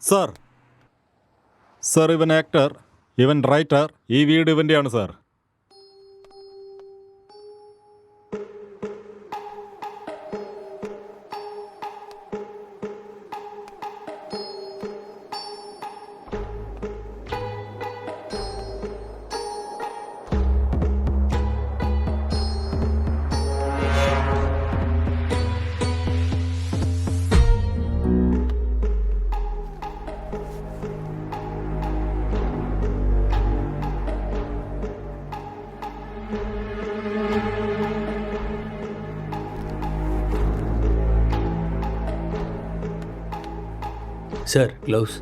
Sir sir ഇവൻ actor, ഇവൻ writer, ഈ വീട് ഇവൻ്റെയാണ് സാർ. Sir gloves.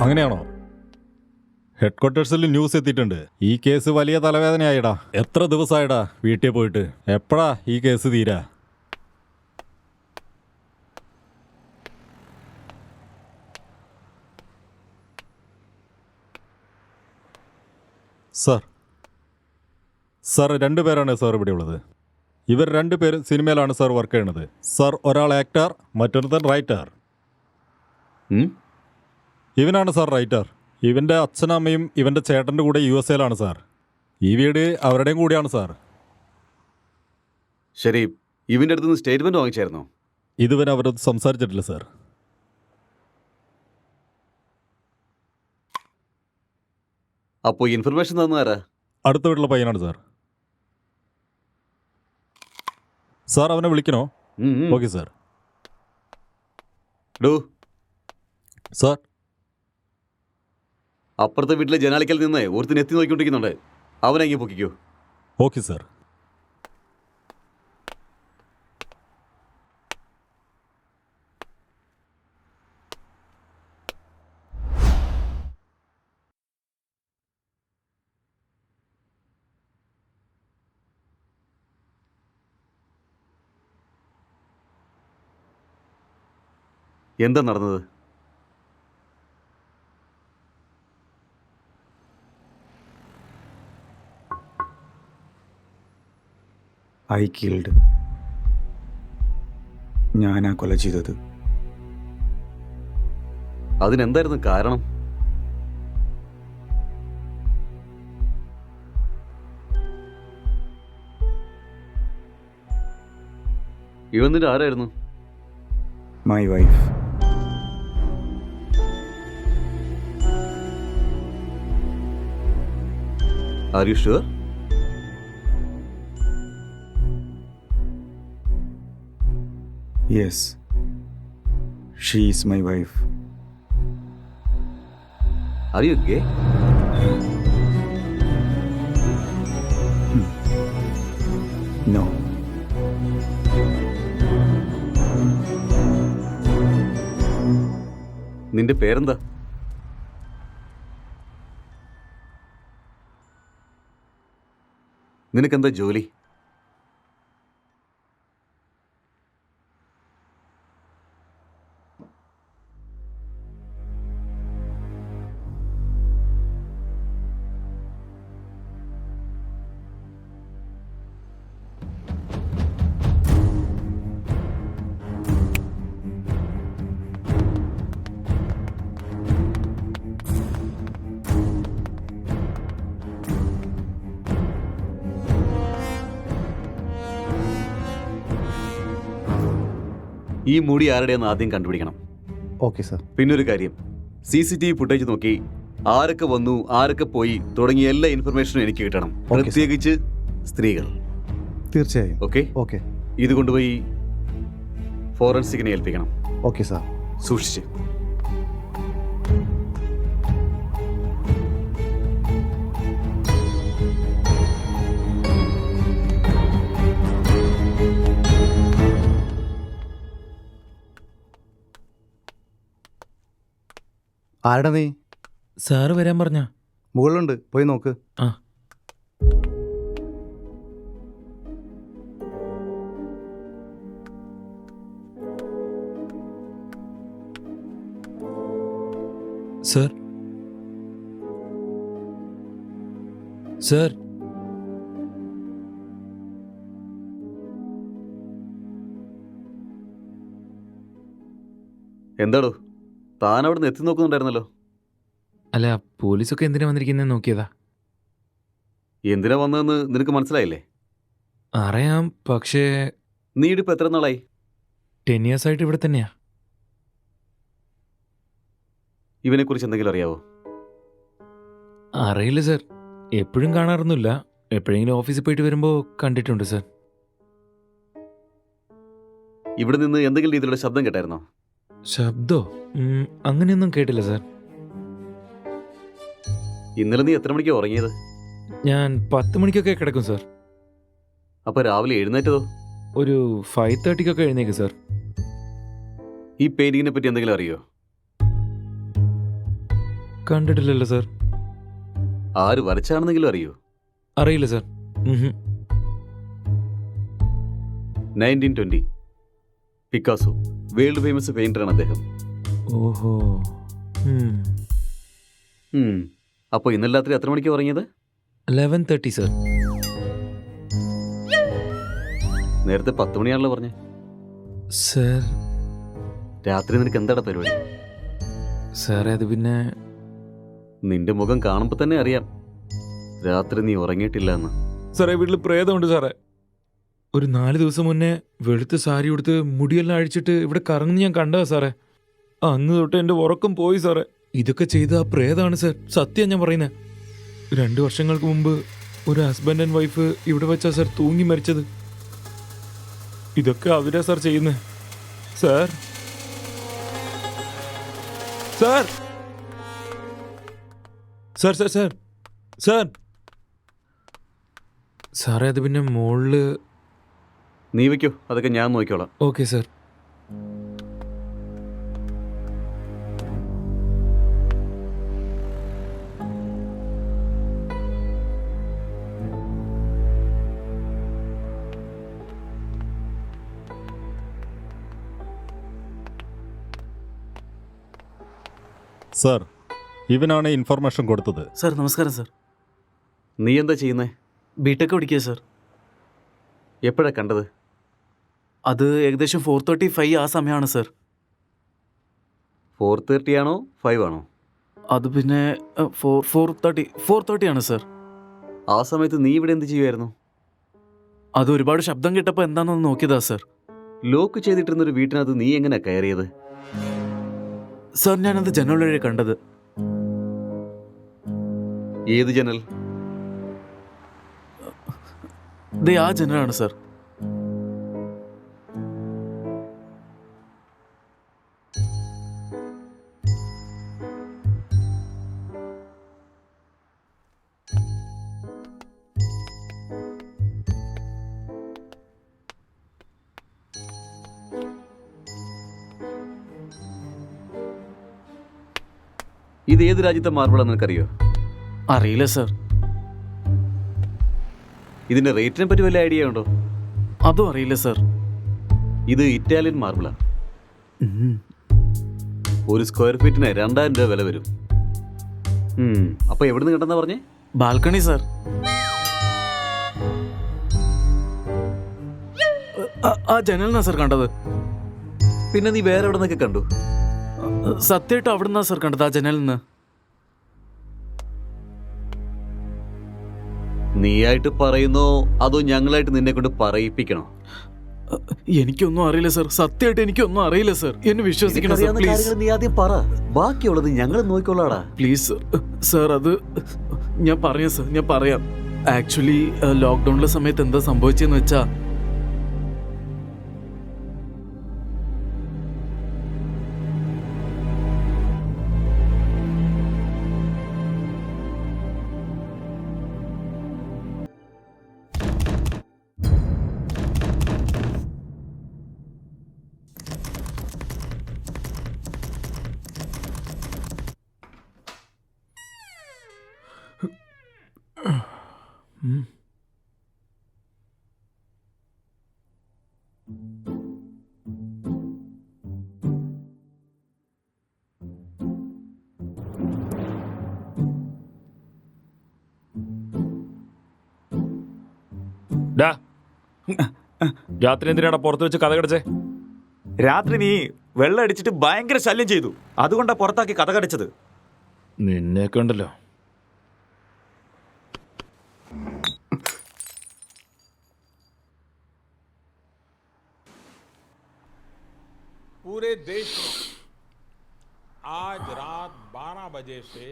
അങ്ങനെയാണോ? ഹെഡ് ക്വാർട്ടേഴ്സിൽ ന്യൂസ് എത്തിയിട്ടുണ്ട്. ഈ കേസ് വലിയ തലവേദനയായിടാ. എത്ര ദിവസമായിടാ വീട്ടിൽ പോയിട്ട്? എപ്പോഴാ ഈ കേസ് തീരാ? സാർ സാർ 2 പേരാണ് സാർ ഇവിടെ ഉള്ളത്. ഇവർ 2 പേരും സിനിമയിലാണ് സാർ വർക്ക് ചെയ്യണത്. സാർ ഒരാൾ ആക്ടർ, മറ്റൊരുത്തൻ റൈറ്റർ. ഇവനാണ് സാർ റൈറ്റർ. ഇവൻ്റെ അച്ഛനമ്മയും ഇവൻ്റെ ചേട്ടൻ്റെ കൂടെ USA സാർ. ഈ വീട് അവരുടെയും കൂടിയാണ് സാർ. ശരി, ഇവൻ്റെ അടുത്ത് നിന്ന് സ്റ്റേറ്റ്മെൻറ്റ് വാങ്ങിച്ചായിരുന്നോ? ഇതുവരെ അവരത് സംസാരിച്ചിട്ടില്ല സാർ. അപ്പോൾ ഇൻഫർമേഷൻ തന്നാരാ? അടുത്ത വീട്ടിലെ പയ്യനാണ് സാർ. സാർ അവനെ വിളിക്കണോ? Okay sir. ഡോ, സാർ അപ്പുറത്തെ വീട്ടിലെ ജനാലിക്കൽ നിന്ന് ഒരുത്തിന് എത്തി നോക്കിക്കൊണ്ടിരിക്കുന്നുണ്ട്. അവനെങ്കിൽ പൊക്കിക്കോ. Okay sir. എന്താ നടന്നത്? I killed. ഞാനാ കൊല ചെയ്തത്. അതിനെന്തായിരുന്നു കാരണം? ഇവൻ നിന്റെ ആരായിരുന്നു? My wife. Are you sure? Yes, she is my wife. Are you gay? No. നിന്റെ പേരെന്താ? നിനക്കെന്താ ജോലി? ഈ മുടി ആരുടെയെന്ന് ആദ്യം കണ്ടുപിടിക്കണം. Okay sir. പിന്നൊരു കാര്യം, CCTV ഫുട്ടേജ് നോക്കി ആരൊക്കെ വന്നു, ആരൊക്കെ പോയി തുടങ്ങിയ എല്ലാ ഇൻഫർമേഷനും എനിക്ക് കിട്ടണം. Okay, പ്രത്യേകിച്ച് സ്ത്രീകൾ. തീർച്ചയായും. ഓക്കെ? ഓക്കെ. ഇത് കൊണ്ടുപോയി ഫോറൻസിക്കിനെ ഏൽപ്പിക്കണം. Okay sir. സൂക്ഷിച്ച്. ആരുടെ നീ? സാറ് വരാൻ പറഞ്ഞ. മുകളിലുണ്ട്, പോയി നോക്ക്. ആ. സർ, സർ, എന്താടോ, താൻ അവിടെ നിന്ന് എത്തി നോക്കുന്നുണ്ടായിരുന്നല്ലോ. അല്ല, പോലീസൊക്കെ എന്തിനാ വന്നിരിക്കുന്നത് നോക്കിയതാ. എന്തിനാ വന്നതെന്ന് നിനക്ക് മനസ്സിലായില്ലേ? അറിയാം, പക്ഷേ നീ ഇടിപ്പോൾ എത്ര നാളായി? 10 years ആയിട്ട് ഇവിടെ തന്നെയാ. ഇവനെക്കുറിച്ച് എന്തെങ്കിലും അറിയാവോ? അറിയില്ല സർ, എപ്പോഴും കാണാറൊന്നുമില്ല. എപ്പോഴെങ്കിലും ഓഫീസിൽ പോയിട്ട് വരുമ്പോൾ കണ്ടിട്ടുണ്ട് സർ. ഇവിടെ നിന്ന് എന്തെങ്കിലും രീതിയിലുള്ള ശബ്ദം കേട്ടായിരുന്നോ? ശബ്ദോ? അങ്ങനെയൊന്നും കേട്ടില്ല സർ. ഇന്നലെ നീ എത്ര മണിക്കാണ് ഉറങ്ങിയത്? ഞാൻ 10 മണിക്കൊക്കെ കിടക്കും സർ. അപ്പോൾ രാവിലെ എഴുന്നേറ്റതോ? ഒരു 5:30 എഴുന്നേക്കും സർ. ഈ പെയിന്റിങ്ങിനെ പറ്റി എന്തെങ്കിലും അറിയോ? കണ്ടിട്ടില്ലല്ലോ സർ. ആര് വരച്ചാണെന്നെങ്കിലും അറിയോ? അറിയില്ല സർ. 1920 പിക്കാസോ, വേൾഡ് ഫേമസ് പെയിന്ററാണ് അദ്ദേഹം. ഓഹോ. അപ്പോൾ ഇന്നലെ രാത്രി എത്ര മണിക്ക് ഉറങ്ങിയത്? 11:30 സർ. നേരത്തെ 10 മണിയാണല്ലോ പറഞ്ഞേ. സർ രാത്രി നിനക്ക് എന്താടാ പരിപാടി? സാറേ അത് പിന്നെ നിന്റെ മുഖം കാണുമ്പോൾ തന്നെ അറിയാം രാത്രി നീ ഉറങ്ങിയിട്ടില്ല എന്ന്. സാറേ വീട്ടിൽ പ്രേതമുണ്ട് സാറേ. ഒരു 4 ദിവസം മുന്നേ വെളുത്ത സാരി ഉടുത്ത് മുടിയെല്ലാം അഴിച്ചിട്ട് ഇവിടെ കറങ്ങുന്ന ഞാൻ കണ്ടതാ സാറേ. അന്ന് തൊട്ട് എൻ്റെ ഉറക്കം പോയി സാറേ. ഇതൊക്കെ ചെയ്ത ആ പ്രേതാണ് സാർ, സത്യം ഞാൻ പറയുന്നത്. 2 വർഷങ്ങൾക്ക് മുമ്പ് ഒരു ഹസ്ബൻഡ് ആൻഡ് വൈഫ് ഇവിടെ വെച്ചാ സാർ തൂങ്ങി മരിച്ചത്. ഇതൊക്കെ അവരാ സാർ ചെയ്യുന്നത്. Sir sir sir sir sir sir സാറേ അത് പിന്നെ മുകളില്. നീ വയ്ക്കോ, അതൊക്കെ ഞാൻ നോക്കിക്കോളാം. Okay sir. സർ, ഇവനാണ് ഇൻഫർമേഷൻ കൊടുത്തത്. സാർ നമസ്കാരം സാർ. നീ എന്താ ചെയ്യുന്നേ? ബിടെക് പഠിക്കുക സാർ. എപ്പോഴാ കണ്ടത്? അത് ഏകദേശം 4:35 ആ സമയമാണ് സാർ. 4:30 ആണോ 5 ആണോ? അത് പിന്നെ 4:30 ആണ് സാർ. ആ സമയത്ത് നീ ഇവിടെ എന്ത് ചെയ്യുമായിരുന്നു? അത് ഒരുപാട് ശബ്ദം കേട്ടപ്പോൾ എന്താണെന്ന് നോക്കിയതാ സാർ. ലോക്ക് ചെയ്തിട്ടിരുന്നൊരു വീട്ടിനകത്ത് നീ എങ്ങനെ കയറിയത്? സാർ ഞാനത് ജനൽ വഴി കണ്ടത്. ഏത് ജനൽ? ദേ ആ ജനലാണ് സാർ. ഇത് ഏത് രാജ്യത്തെ മാർബിളാന്ന് നിനക്കറിയോ? അറിയില്ല സാർ. ഇതിന്റെ റേറ്റിനെ പറ്റി വല്ല ഐഡിയ ഉണ്ടോ? അതും അറിയില്ല സാർ. ഇത് ഇറ്റാലിയൻ മാർബിളാ. ഒരു സ്ക്വയർ ഫീറ്റിന് 2000 രൂപ വില വരും. അപ്പൊ എവിടുന്ന് കിട്ടുന്ന പറഞ്ഞേ? Balcony sir. ആ ജനലിനാ സാർ കണ്ടത്. പിന്നെ നീ വേറെ എവിടെ നിന്നൊക്കെ കണ്ടു? സത്യമായിട്ടും അവിടെ നിന്നാ സാർ കണ്ടത്, ആ ജനലിൽ നിന്ന്. നീയായിട്ട് പറയുന്നോ അതോ ഞങ്ങളായിട്ട് നിന്നെ കൊണ്ട് പറയിപ്പിക്കണോ? എനിക്കൊന്നും അറിയില്ല സാർ. സത്യമായിട്ട് എനിക്കൊന്നും അറിയില്ല സാർ. എന്നെ വിശ്വസിക്കണം സാർ, പ്ലീസ്. നീ ആദ്യം പറ, ബാക്കിയുള്ളത് ഞങ്ങൾ നോക്കിക്കൊള്ളാടാ. Please sir. അത് ഞാൻ പറയാം സാർ, ഞാൻ പറയാം. ആക്ച്വലി ലോക്ക്ഡൗണിലെ സമയത്ത് എന്താ സംഭവിച്ചെന്ന് വെച്ചാ, രാത്രി എന്തിനാടാ പുറത്ത് വെച്ച് കഥ കടച്ചേ? രാത്രി നീ വെള്ളം അടിച്ചിട്ട് ഭയങ്കര ശല്യം ചെയ്തു, അതുകൊണ്ടാ പുറത്താക്കി കഥ കടിച്ചത്. നിന്നെയൊക്കെ ഉണ്ടല്ലോ. पूरे देश में आज रात 12 बजे से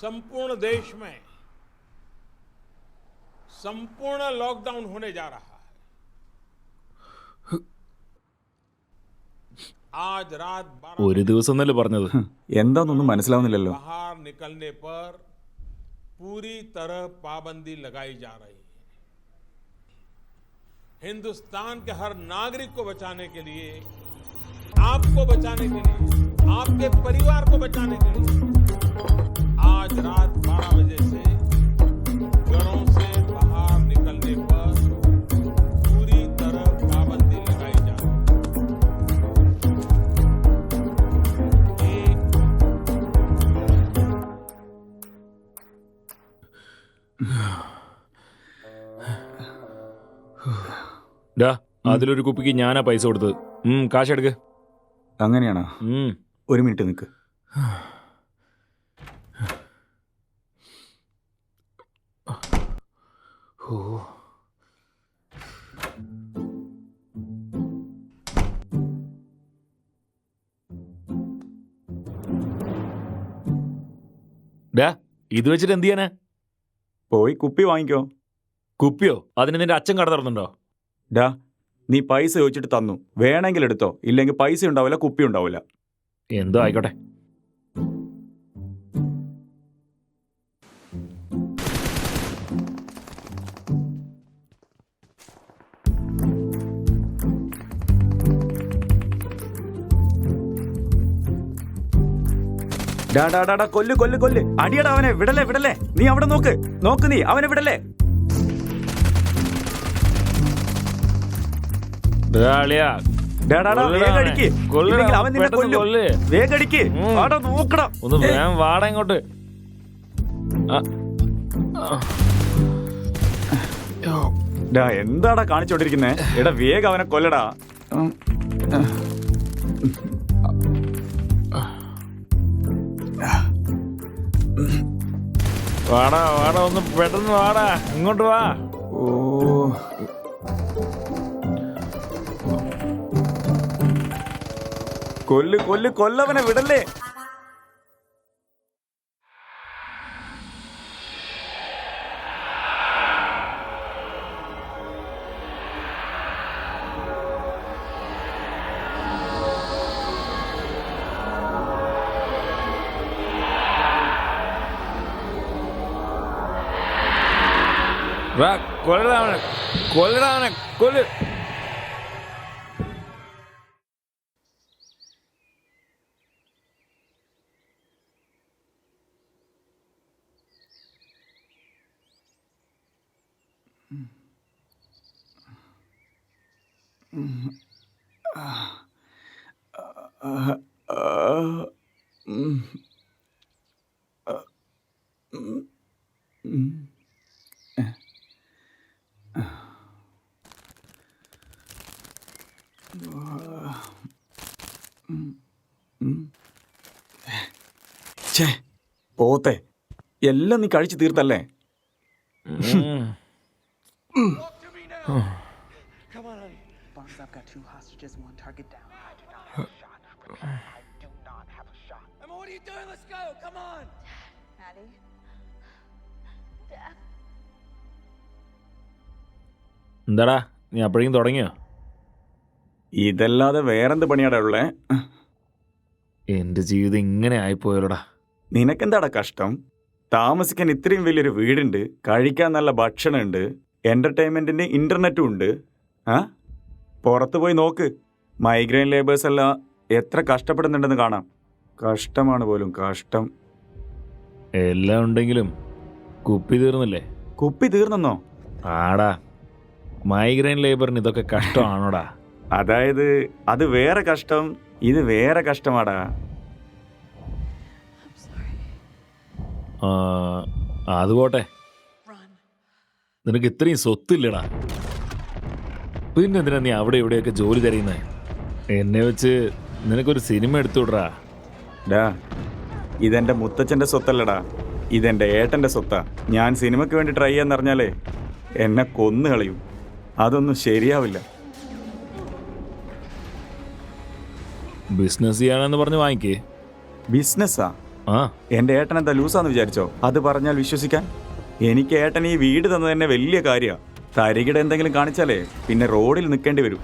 संपूर्ण देश में संपूर्ण लॉकडाउन होने जा रहा है. आज रात 12 ഒരു ദിവസം എന്നല്ലേ പറഞ്ഞത്? എന്താന്നൊന്നും മനസ്സിലാവുന്നില്ലല്ലോ. बाहर निकलने पर पूरी तरह पाबंदी लगाई जा रही है. हिंदुस्तान के हर नागरिक को बचाने के लिए, आपको बचाने के लिए, आपके परिवार को बचाने के लिए आज रात 12 बजे से घरों से बाहर निकलने पर पूरी तरह पाबंदी लगाई जा रही है. ഡാ അതിലൊരു കുപ്പിക്ക് ഞാനാ പൈസ കൊടുത്തത്. കാശെടുക്ക്. അങ്ങനെയാണോ? ഉം. ഒരു മിനിറ്റ് നിൽക്ക്. ഓ ഡാ ഇത് വെച്ചിട്ട് എന്ത് ചെയ്യാനാ? പോയി കുപ്പി വാങ്ങിക്കോ. കുപ്പിയോ? അതിന് നിന്റെ അച്ഛൻ കട തുറന്നുണ്ടോ? ഡാ നീ പൈസ ചോദിച്ചിട്ട് തന്നു, വേണമെങ്കിൽ എടുത്തോ, ഇല്ലെങ്കിൽ പൈസ ഉണ്ടാവില്ല, കുപ്പി ഉണ്ടാവില്ല. എന്തോ ആയിക്കോട്ടെ. ഡാ ഡാ ഡാ ഡാ, കൊല്ല് കൊല്ല് കൊല്ല്, അടിയടാ അവനെ, വിടല്ലേ വിടല്ലേ, നീ അവിടെ നോക്ക് നോക്ക്, നീ അവനെ വിടല്ലേ. ഡാ അളിയാ, ഡാ ഡാ ഡാ, വേഗം അടിക്ക്, ഇല്ലെങ്കിൽ അവൻ നിന്നെ കൊല്ലും. കൊല്ല്. വേഗം അടിക്ക്, ആടാ നോക്കടാ. ഒന്ന് വേഗം വാടാ ഇങ്ങോട്ട്. ഡാ എന്താടാ കാണിച്ചോണ്ടിരിക്കുന്നേ? എടാ വേഗം അവനെ കൊല്ലടാ. വാടാ വാടാ, ഒന്ന് പെട്ടെന്ന് വാടാ, ഇങ്ങോട്ട് വാ. ഓ കൊല്ല് കൊല്ല് കൊല്ലവനെ, വിടല്ലേ. വാ, കൊല്ലടാ അവനെ, കൊല്ലടാ അവനെ, കൊല്ല്. ഛേ പോത്തെ, എല്ലാം നീ കഴിച്ചു തീർത്തല്ലേ? Barnes, I've got 2 hostages, 1 target down. I do not have a shot. I do not have a shot. Emma, what are you doing? Let's go. Come on. Maddie. Dad. എന്താടാ നീ അപ്പോഴേക്കും തുടങ്ങിയോ? ഇതല്ലാതെ വേറെന്ത് പണിയാടാ ഉള്ളേ? എന്റെ ജീവിതം ഇങ്ങനെ ആയിപ്പോയല്ലോടാ. നിനക്കെന്താടാ കഷ്ടം? താമസിക്കാൻ ഇത്രയും വലിയൊരു വീടുണ്ട്, കഴിക്കാൻ നല്ല ഭക്ഷണമുണ്ട്, എന്റർടൈൻമെന്റിന് ഇന്റർനെറ്റും ഉണ്ട്. പുറത്ത് പോയി നോക്ക്, മൈഗ്രെയിൻ ലേബേഴ്സ് എല്ലാം എത്ര കഷ്ടപ്പെടുന്നുണ്ടെന്ന് കാണാം. കഷ്ടമാണ് പോലും, കഷ്ടം. എല്ലാം ഉണ്ടെങ്കിലും കുപ്പി തീർന്നില്ലേ? കുപ്പി തീർന്നെന്നോ? ആടാ, മൈഗ്രെയിൻ ലേബറിന് ഇതൊക്കെ കഷ്ടമാണോടാ? അതായത് അത് വേറെ കഷ്ടം, ഇത് വേറെ കഷ്ടമാടാ. അത് പോട്ടെ, നിനക്ക് ഇത്രയും സ്വത്തില്ലടാ, പിന്നെ എന്തിനാ നീ അവിടെ ഇവിടെയൊക്കെ ജോലി തരുന്നേ? എന്നെ വെച്ച് നിനക്കൊരു സിനിമ എടുത്തുവിടറാ. ഡാ ഇതെന്റെ മുത്തച്ഛൻ്റെ സ്വത്തല്ലടാ, ഇതെന്റെ ഏട്ടൻ്റെ സ്വത്താ. ഞാൻ സിനിമയ്ക്ക് വേണ്ടി ട്രൈ ചെയ്യാന്നറിഞ്ഞാലേ എന്നെ കൊന്നു കളയും. അതൊന്നും ശരിയാവില്ല. ബിസിനസ് ചെയ്യാനെന്ന് പറഞ്ഞ് വാങ്ങിക്കേ. ബിസിനസ്സാ? ആ, എൻ്റെ ഏട്ടൻ എന്താ ലൂസാന്ന് വിചാരിച്ചോ? അത് പറഞ്ഞാൽ വിശ്വസിക്കാൻ? എനിക്ക് ഏട്ടൻ ഈ വീട് തന്നത് തന്നെ വലിയ കാര്യമാണ്. തരികിട എന്തെങ്കിലും കാണിച്ചാലേ പിന്നെ റോഡിൽ നിൽക്കേണ്ടി വരും.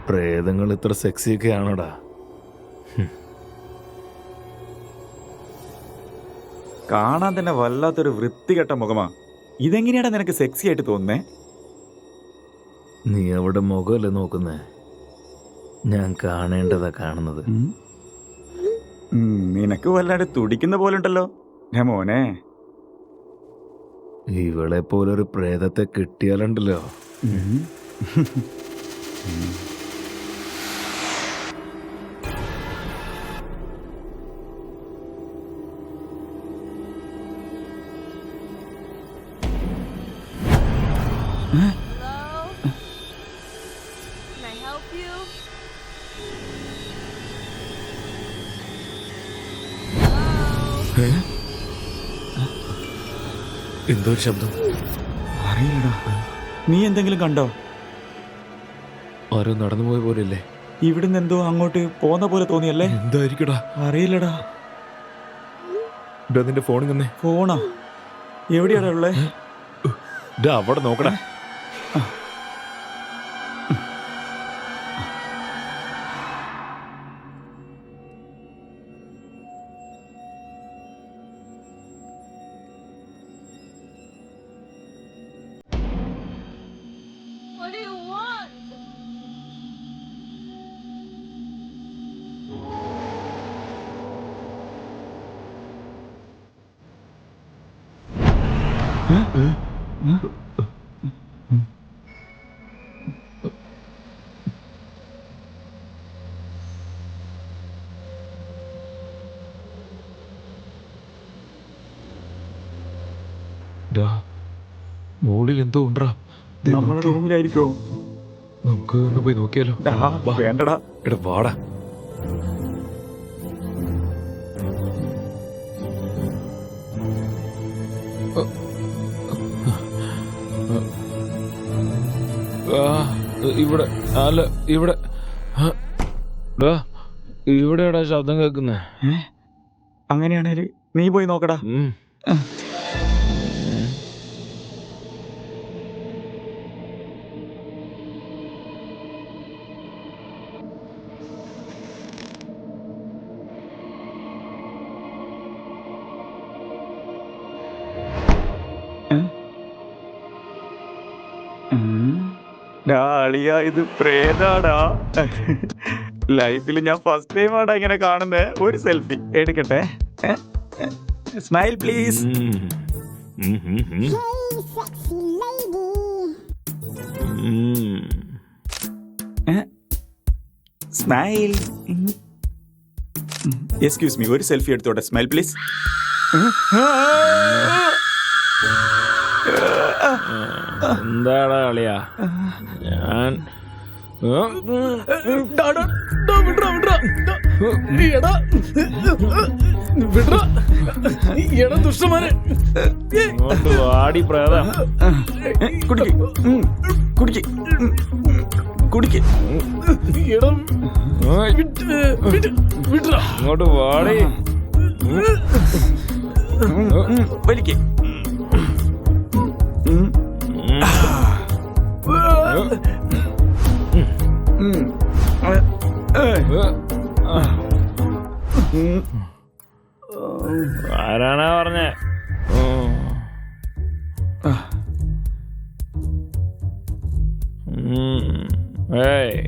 പ്രേതങ്ങൾ ഇത്ര സെക്സിയൊക്കെ ആണോടാ? കാണാൻ തന്നെ വല്ലാത്തൊരു വൃത്തികെട്ട മുഖമാ. ഇതെങ്ങനെയാടാ നിനക്ക് സെക്സി ആയിട്ട് തോന്നുന്നേ? നീ അവിടെ മുഖമല്ലേ നോക്കുന്നേ, ഞാൻ കാണേണ്ടതാ കാണുന്നത്. നിനക്ക് വല്ലാണ്ട് തുടിക്കുന്ന പോലെ ഉണ്ടല്ലോ ഞാൻ മോനെ. ഇവളെ പോലൊരു പ്രേതത്തെ കിട്ടിയാലുണ്ടല്ലോ. Hello? Can I help you? Hello? എന്തോ ഒരു ശബ്ദം. അറിയില്ലടാ, നീ എന്തെങ്കിലും കണ്ടോ? ആരോ നടന്നു പോയ പോലെയല്ലേ? ഇവിടുന്ന് എന്തോ അങ്ങോട്ട് പോന്ന പോലെ തോന്നിയല്ലേ? എന്തായിരിക്കടാ? അറിയില്ലടാ. നിന്റെ ഫോൺ തന്നെ. ഫോണാ? എവിടെയാടാ ഉള്ളേ? അവിടെ നോക്കടാ. What do you want? മോളിൽ എന്തോ ഉണ്ടാ. നമ്മുടെ റൂമിലായിരിക്കോ? നമുക്ക് ഒന്ന് പോയി നോക്കിയാലോ? വേണ്ടടാ. എടാ വാടാ. ഇവിടെ അല്ല, ഇവിടെ ഇവിടെയാടാ ശബ്ദം കേൾക്കുന്നേ. അങ്ങനെയാണേല് നീ പോയി നോക്കടാ. ഇത് പ്രേതാടാ. ലൈഫിൽ ഞാൻ ഫസ്റ്റ് ടൈം ആടാ ഇങ്ങനെ കാണുന്നേ. ഒരു സെൽഫി എടുക്കട്ടെ. Smile please. Smile. Excuse me, ഒരു സെൽഫി എടുത്തോട്ടെ. Smile please. എന്താടാ കളിയാ? ഞാൻ വാടി പ്രേതം. കുടിക്ക് കുടിക്ക് കുടിക്ക്. ഇങ്ങോട്ട് വാടി. വലിക്ക്. ആരാണാ പറഞ്ഞേ? ഏയ്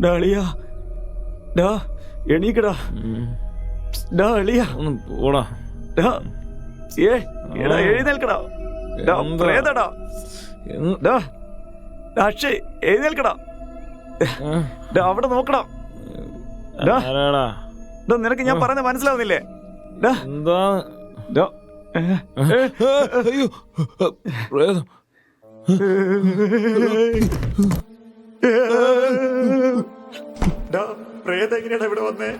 ഡാളിയാ, ഡാ എണീക്കടാ. ഡാ അളിയാ, ഒന്ന് പോടാ. ഡാ എടാ എഴുന്നേൽക്കടാ. ഡാ പ്രേതടാ. ഡാ അക്ഷയ് എഴുന്നേൽക്കടാ. ഡാ, അവിടെ നോക്കടാ. ഡാ, ആരാടാ? ഡാ, നിനക്ക് ഞാൻ പറയുന്നത് മനസ്സിലാവുന്നില്ലേ? ഡാ, എന്താ? ഡാ. അയ്യോ, പ്രേതം. ഡാ, പ്രേതം എങ്ങനെയാടാ ഇവിടെ വന്നേ?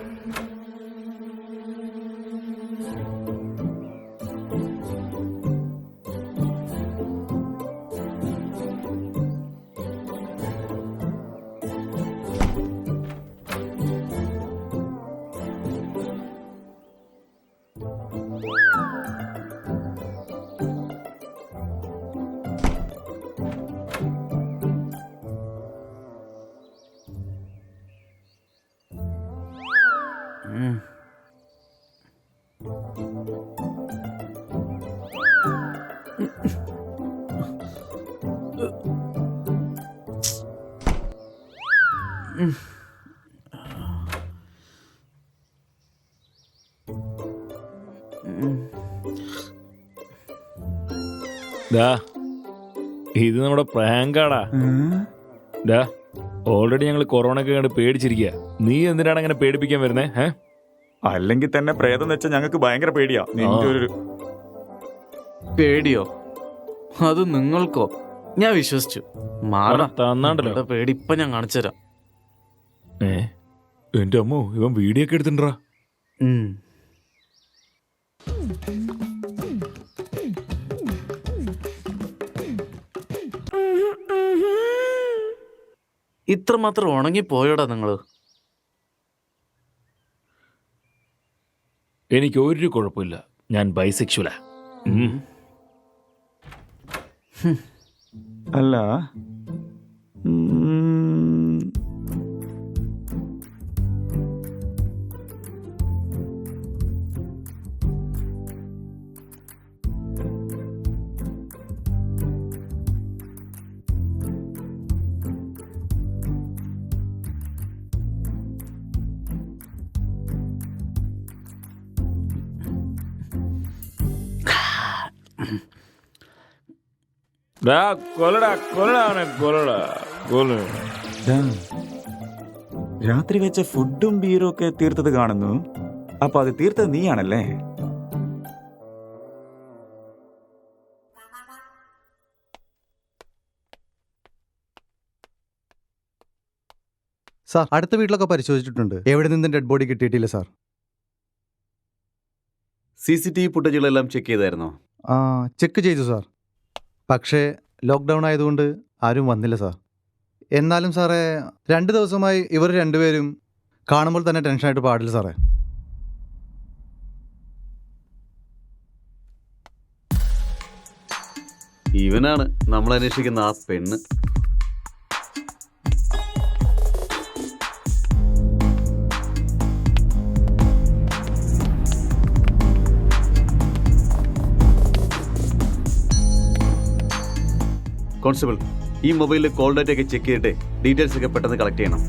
ദാ, ഇത് നമ്മുടെ പ്രാങ്കാടാ. ഡാ, ഓൾറെഡി ഞങ്ങൾ കൊറോണയൊക്കെ കണ്ട് പേടിച്ചിരിക്കുക. നീ എന്തിനാണ് അങ്ങനെ പേടിപ്പിക്കാൻ വരുന്നേ? അല്ലെങ്കിൽ തന്നെ പ്രേതം വെച്ചാൽ ഞങ്ങൾക്ക് ഭയങ്കര പേടിയാ. നിന്റെ ഒരു പേടിയോ? അത് നിങ്ങൾക്കോ? ഞാൻ വിശ്വസിച്ചു. മാറാ തന്നാണ്ടല്ലോ. ഇവിടെ പേടി ഇപ്പൊ ഞാൻ കാണിച്ചു തരാം. എന്റെ അമ്മോ, ഇവൻ വീഡിയോ ഒക്കെ എടുത്തിണ്ടാ. ഇത്രമാത്രം ഉണങ്ങി പോയോടാ നിങ്ങള്? എനിക്ക് ഒരു കുഴപ്പമില്ല, ഞാൻ ബൈസെക്ഷുവലാ. അല്ല, കൊല്ലടാ കൊല്ലടാ അവനെ, കൊല്ലടാ കൊല്ല. രാത്രി വെച്ച ഫുഡും ബീറും ഒക്കെ തീർത്തത് കാണുന്നു. അപ്പൊ അത് തീർത്തത് നീയാണല്ലേ? സാർ, അടുത്ത വീട്ടിലൊക്കെ പരിശോധിച്ചിട്ടുണ്ട്. എവിടെ നിന്നും ഡെഡ് ബോഡി കിട്ടിയിട്ടില്ല സാർ. CCTV ഫുട്ടേജുകളെല്ലാം ചെക്ക് ചെയ്തായിരുന്നോ? ചെക്ക് ചെയ്തു സാർ. പക്ഷേ ലോക്ക്ഡൗൺ ആയതുകൊണ്ട് ആരും വന്നില്ല സാർ. എന്നാലും സാറേ, 2 ദിവസമായി ഇവർ രണ്ടുപേരും കാണുമ്പോൾ തന്നെ ടെൻഷനായിട്ട് പാടില്ല സാറേ. ഇവനാണ് നമ്മൾ അന്വേഷിക്കുന്ന ആ പെണ്ണ്. കോൺസ്റ്റബിൾ, ഈ മൊബൈലിൽ കോൾ ഡേറ്റ ഒക്കെ ചെക്ക് ചെയ്തിട്ട് ഡീറ്റെയിൽസ് ഒക്കെ പെട്ടെന്ന് കളക്ട് ചെയ്യണം.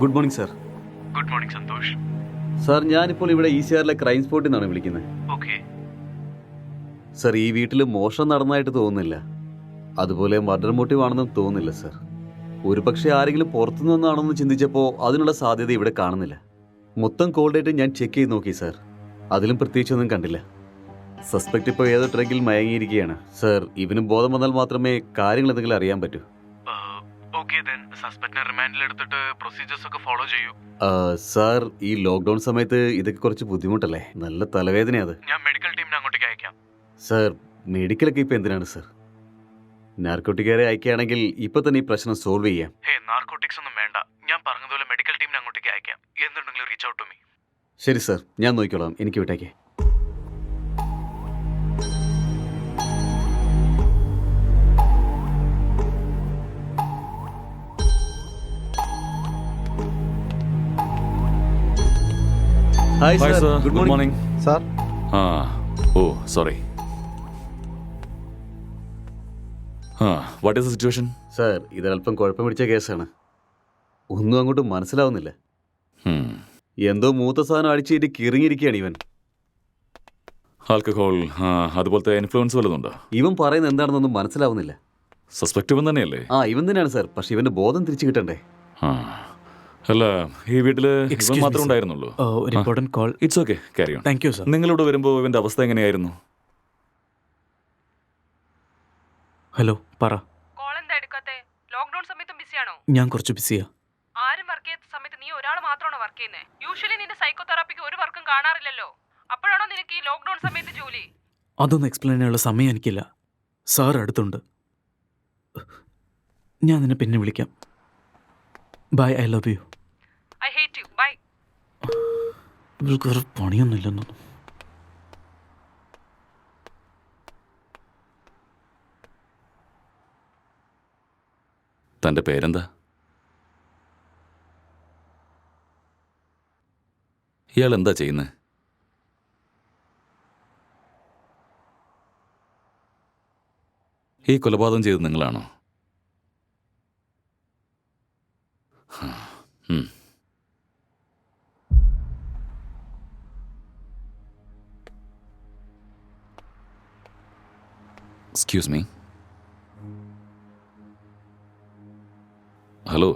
Good morning sir. Good morning Santhosh. Sir, ഞാനിപ്പോൾ ഇവിടെ ECRലെ ക്രൈം സ്പോട്ടിൽ നിന്നാണ് വിളിക്കുന്നത്. ഓക്കെ സാർ, ഈ വീട്ടിൽ മോഷണം നടന്നതായിട്ട് തോന്നുന്നില്ല. അതുപോലെ മർഡർ മോട്ടീവ് ആണെന്നും തോന്നുന്നില്ല സാർ. ഒരു പക്ഷേ ആരെങ്കിലും പുറത്തുനിന്ന് വന്നാണെന്ന് ചിന്തിച്ചപ്പോൾ അതിനുള്ള സാധ്യത ഇവിടെ കാണുന്നില്ല. മൊത്തം കോൾ ഡേറ്റ് ഞാൻ ചെക്ക് ചെയ്ത് നോക്കി സാർ. അതിലും പ്രത്യേകിച്ചൊന്നും കണ്ടില്ല. സസ്പെക്ട് ഇപ്പോൾ ഏതോ ട്രക്കിൽ മയങ്ങിയിരിക്കുകയാണ് സാർ. ഇവന് ബോധം വന്നാൽ മാത്രമേ കാര്യങ്ങൾ എന്തെങ്കിലും അറിയാൻ പറ്റൂ. ഓക്കെ ദെൻ സസ്പെക്ടിനെ റിമാൻഡിൽ എടുത്തിട്ട് പ്രൊസീജിയേഴ്സ് ഒക്കെ ഫോളോ ചെയ്യൂ. സാർ, ഈ ലോക്ക്ഡൗൺ സമയത്ത് ഇതൊക്കെ കുറച്ച് ബുദ്ധിമുട്ടല്ലേ? നല്ല തലവേദനയത്. ഞാൻ മെഡിക്കൽ ടീമിനെ അങ്ങോട്ടേക്ക് അയക്കാം. സാർ, മെഡിക്കലൊക്കെ ഇപ്പം എന്തിനാണ് സാർ? നാർക്കോട്ടിക്കാരെ അയക്കുകയാണെങ്കിൽ ഇപ്പം തന്നെ ഈ പ്രശ്നം സോൾവ് ചെയ്യാം. ഹേ, നാർക്കോട്ടിക്സ് ഒന്നും വേണ്ട. ഞാൻ പറഞ്ഞതുപോലെ മെഡിക്കൽ ടീമിനെ അങ്ങോട്ടേക്ക് അയക്കാം. എന്തുണ്ടെങ്കിലും റീച്ച് ഔട്ട് ടു മീ. ശരി സാർ, ഞാൻ നോക്കിക്കോളാം. എനിക്ക് വിട്ടേക്കേ. Hi hi sir, sir, good good morning. Morning. Sir oh sorry. What is the situation? Sir, ഇതല്പം കുഴപ്പം പിടിച്ച കേസാണ്. ഒന്നും അങ്ങോട്ട് മനസ്സിലാവുന്നില്ല. എന്തോ മൂത്ത സാധനം അടിച്ചേറ്റ് കിറങ്ങിയിരിക്കുകയാണ് ഇവൻ. ആൽക്കഹോൾ അതുപോലത്തെ ഇൻഫ്ലുവൻസ് വല്ലതുണ്ടോ? ഇവൻ പറയുന്നത് എന്താണെന്നൊന്നും മനസ്സിലാവുന്നില്ല. സസ്പെക്ട് ഇവൻ തന്നെയല്ലേ? ഇവൻ തന്നെയാണ് സർ. പക്ഷെ ഇവന്റെ ബോധം തിരിച്ചു കിട്ടണ്ടേ? അല്ല, ഈ വീട്ടില് ഇവൻ Excuse me, മാത്രമേ sir. ഉണ്ടായിരുന്നുള്ളൂ. ഒരു important call. It's okay, carry on. Thank you sir. നിങ്ങളിവിടെ വരുമ്പോൾ ഇവന്റെ അവസ്ഥ എങ്ങനെയായിരുന്നു? ഹലോ, പറ. കോൾ എന്താ എടുക്കാത്തെ? ലോക്ക്ഡൌൺ സമയത്തും ബിസിയാണോ? ഞാൻ കുറച്ച് ബിസിയാ. ആരും വർക്ക് ചെയ്യുന്ന സമയത്ത് നീ ഒരാൾ മാത്രമാണോ വർക്ക് ചെയ്യുന്നത്? യൂഷ്വലി നിന്റെ സൈക്കോതെറാപ്പിക്ക് ഒരു വർക്കും കാണാറില്ലല്ലോ. അപ്പോഴാണോ നിനക്ക് ഈ ലോക്ക്ഡൌൺ സമയത്ത് ജോലി? അതൊന്നും എക്സ്പ്ലെയിൻ ചെയ്യാനുള്ള സമയം എനിക്കില്ല. സാർ അടുത്തുണ്ട്. ഞാൻ നിന്നെ പിന്നെ വിളിക്കാം. Bye, I love you. I hate you. Bye. ഇവൾക്ക് വേറെ പണിയൊന്നുമില്ലെന്നു. തന്റെ പേരെന്താ? ഇയാൾ എന്താ ചെയ്യുന്നത്? ഈ കൊലപാതകം ചെയ്തത് നിങ്ങളാണോ? Excuse me. ഹലോ.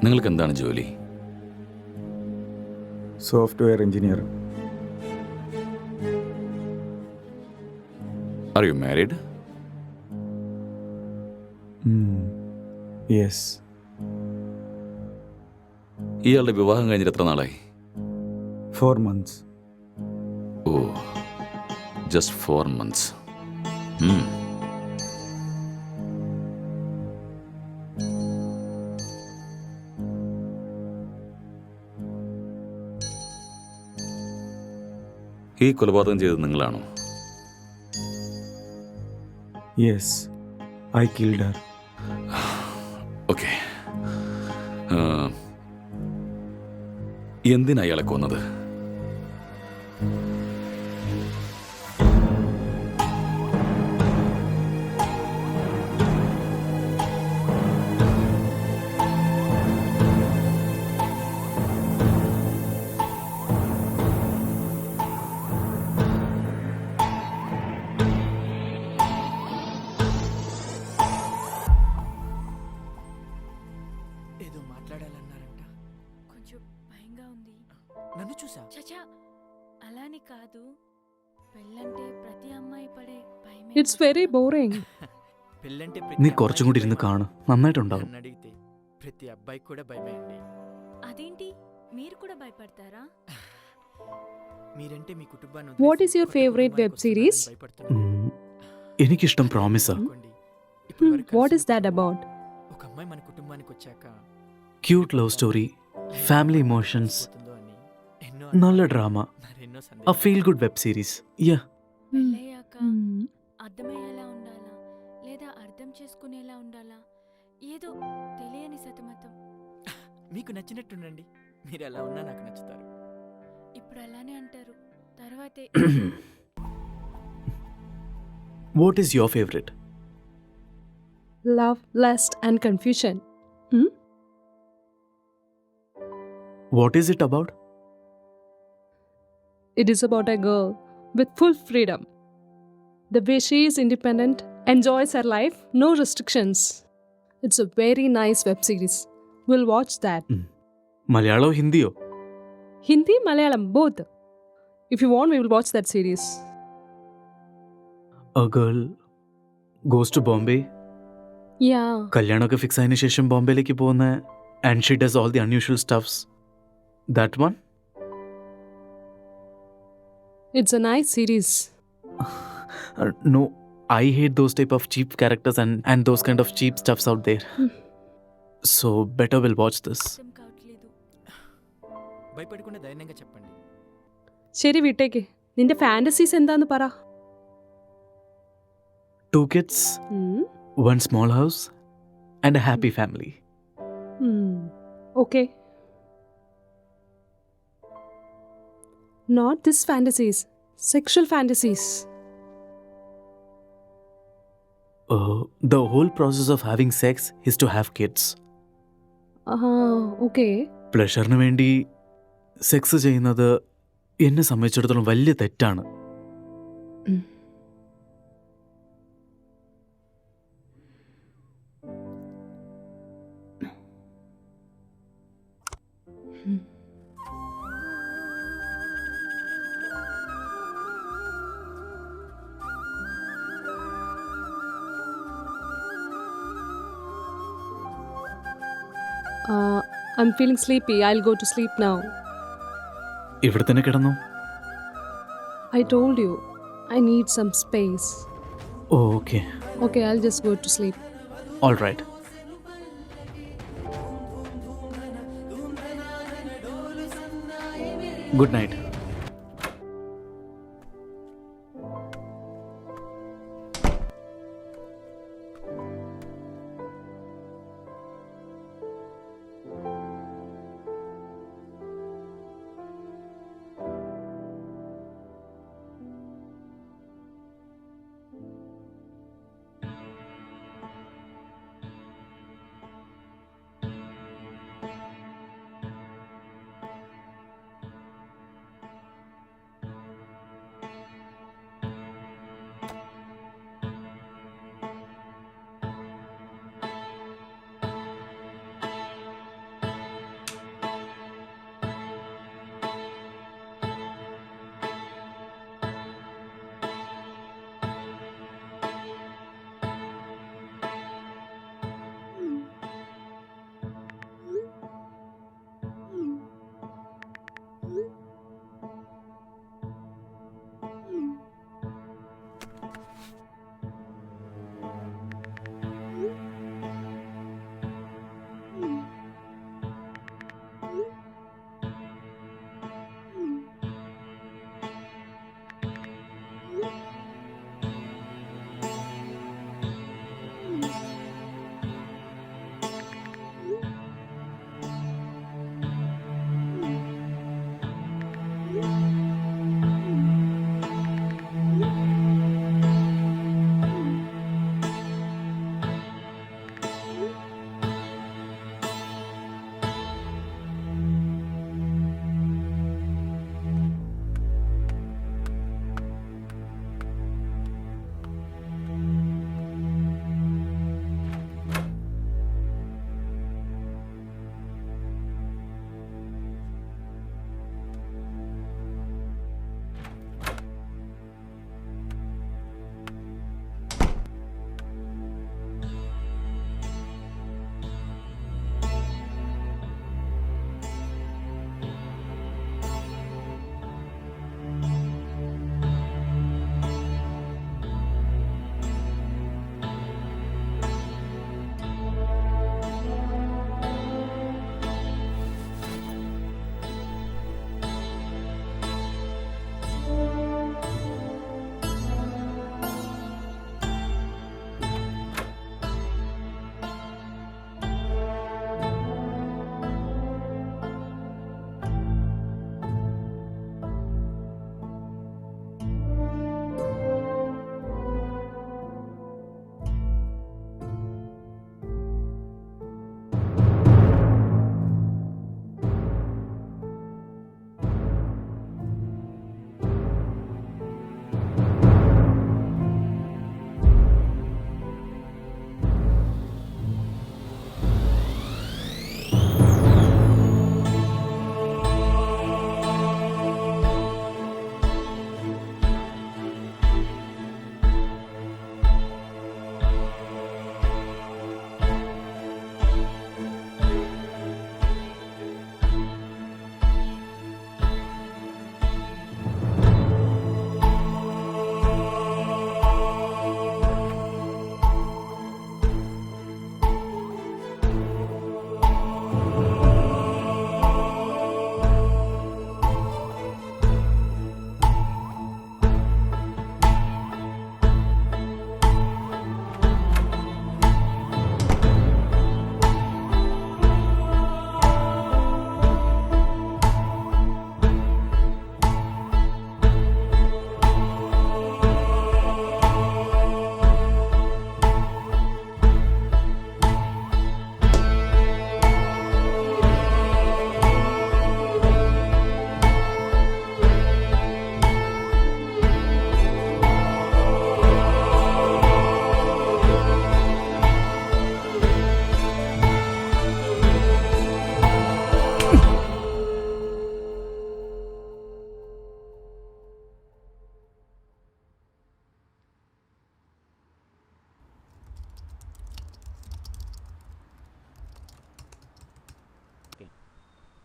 നിങ്ങൾക്ക് എന്താണ് ജോലി? Software engineer. Are you married? Yes. ഇയാളുടെ വിവാഹം കഴിഞ്ഞിട്ട് എത്ര നാളായി? 4 months. ഓ, ജസ്റ്റ് 4 months. ഈ കൊലപാതകം ചെയ്തത് നിങ്ങളാണോ? Yes, I killed Har. Okay. എന്തിനാ അയാളെ കൊന്നത്? ఏదో మాట్లాడాలన్నారంట. కొంచెం భయంగా ఉంది. నన్ను చూసా? చచా అలాని కాదు. పెళ్ళంటే ప్రతి అమ్మాయి పడే భయమే. It's very boring. పెళ్ళంటే നീ കുറച്ചും കൂടി ഇരുന്ന് കാണും, നന്നായിട്ടുണ്ടാവും. నన్ను అడిగితే ప్రతి అబ్బాయి కూడా భయమే అండి. అదేంటి మీరు కూడా భయపడతారా? మీరంటే మీ కుటుంబాన్ని What is your favorite web series? എനിക്കിഷ്ടം പ്രോമിസാ. What is that about? ఒక అమ్మాయి మన కుటుంబానికి వచ్చాక cute love story, family emotions, పోతుందో అని ఎన్నో നല്ല ഡ്രാമ, మరెన్నో a సందేహాలు. feel good web series. Yeah. పెళ్ళయ్యాక అర్థమయ్యేలా ఉండాలా లేదా అర్థం చేసుకునేలా ఉండాలా? ఏదో తెలియని సతమతం. మీకు నచ్చినట్టుండండి. మీరు ఎలా ఉన్నా నాకు నచ్చుతారు. ఇప్పుడు అలానే అంటారు, తర్వాతే What is your favorite? Love, lust, and confusion. What is it about? It is about a girl with full freedom. The way she is independent, enjoys her life, no restrictions. It's a very nice web series. We'll watch that. മലയാളമോ ഹിന്ദിയോ? Hindi, Malayalam, both. If you want, we will watch that series. A girl goes to Bombay. Yeah. കല്യാണമൊക്കെ fix ആയതിനു ശേഷം ബോംബെയിലേക്ക് പോകുന്ന and she does all the unusual stuffs. That one? It's a nice series. No, I hate those type of cheap characters and those kind of cheap stuffs out there. So better we'll watch this. భయపడకుండా ధైర్యంగా చెప్పండి. ശരി വിട്ടേക്ക്. നിന്റെ fantasies എന്താന്ന് പറ. 2 kids, 1 small house, and a happy family. Okay. Not this fantasies. Sexual fantasies. The whole process of having sex is to have kids. Okay. പ്ലഷറിന് വേണ്ടി sex ചെയ്യുന്നത് എന്നെ സംബന്ധിച്ചിടത്തോളം വലിയ തെറ്റാണ്. I'm feeling sleepy. I'll go to sleep now. ഇവിടെ തന്നെ കിടന്നു. I told you, I need some space. Okay. Okay, I'll just go to sleep. All right. Good night.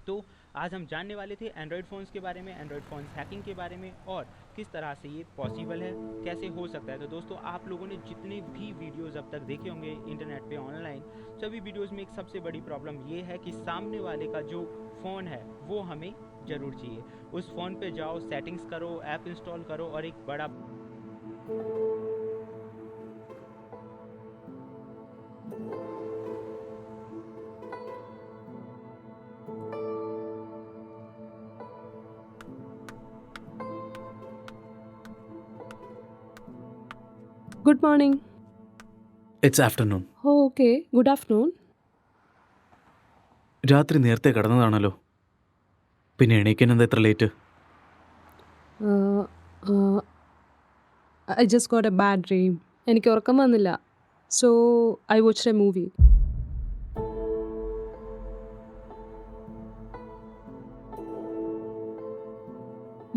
तो आज हम जानने वाले थे एंड्रॉयड फ़ोन्स के बारे में, एंड्रॉयड फ़ोन्स हैकिंग के बारे में और किस तरह से ये पॉसिबल है, कैसे हो सकता है। तो दोस्तों आप लोगों ने जितने भी वीडियोस अब तक देखे होंगे इंटरनेट पे ऑनलाइन, सभी वीडियोस में एक सबसे बड़ी प्रॉब्लम ये है कि सामने वाले का जो फ़ोन है वो हमें ज़रूर चाहिए। उस फ़ोन पे जाओ, सेटिंग्स करो, ऐप इंस्टॉल करो और एक बड़ा Good morning. It's afternoon. Oh, okay. Good afternoon. രാത്രി നേരത്തെ കിടന്നതാണല്ലോ, പിന്നെ എണീക്കാൻ എന്താ ഇത്ര late? Uh, uh, I just got a bad dream. എനിക്ക് ഉറക്കം വന്നില്ല. So, I watched a movie.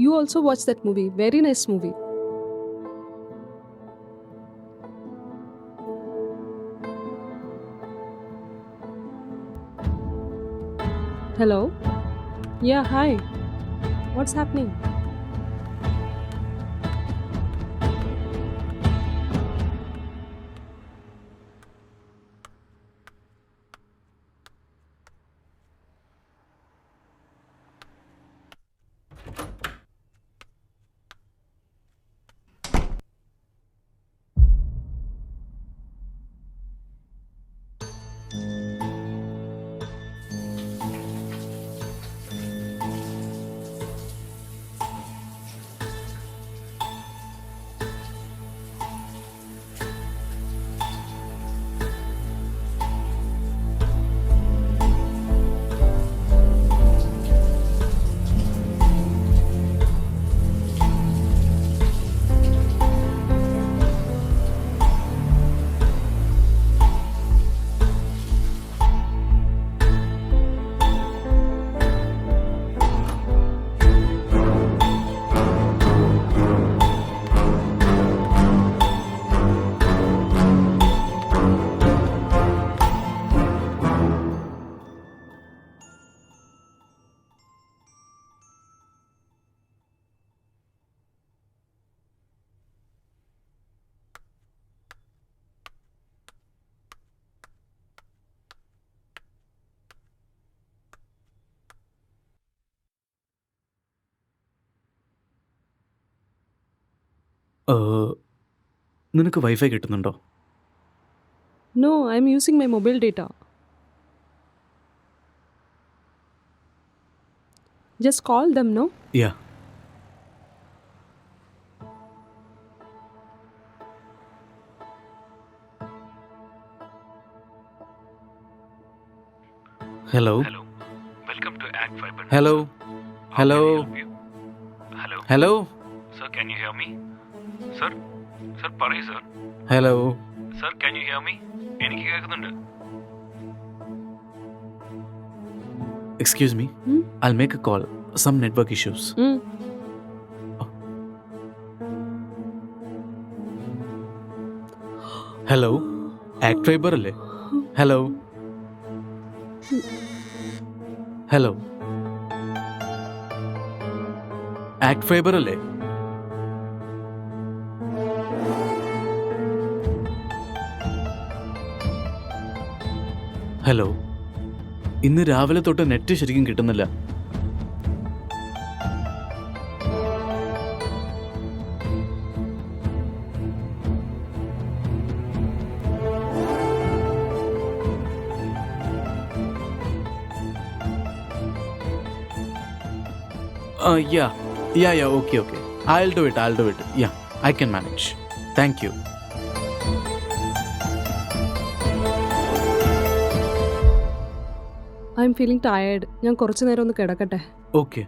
You also watched that movie. Very nice movie. Hello? Yeah, hi. What's happening? നിനക്ക് വൈഫൈ കിട്ടുന്നുണ്ടോ? No, I'm using my mobile data. Just call them, no? Yeah. Hello. Welcome to ACT fibre. Hello. Hello. Hello hello. Sir, can you hear me? Sir sir പറയൂ sir. Hello. Sir, can you hear me? എനിക്ക് കേൾക്കുന്നുണ്ട്. Excuse me, I'll make a call. Some network issues. Hello, ACT fibre അല്ലേ? Hello. Hello, ACT fibre അല്ലേ? Hello, ഇന്ന് രാവിലെ തൊട്ട് net ശരിക്കും കിട്ടുന്നില്ല. Yeah, okay. I'll do it. Yeah, I can manage. Thank you. I'm feeling tired. ഞാൻ കുറച്ചു നേരം ഒന്ന് കിടക്കട്ടെ. Okay.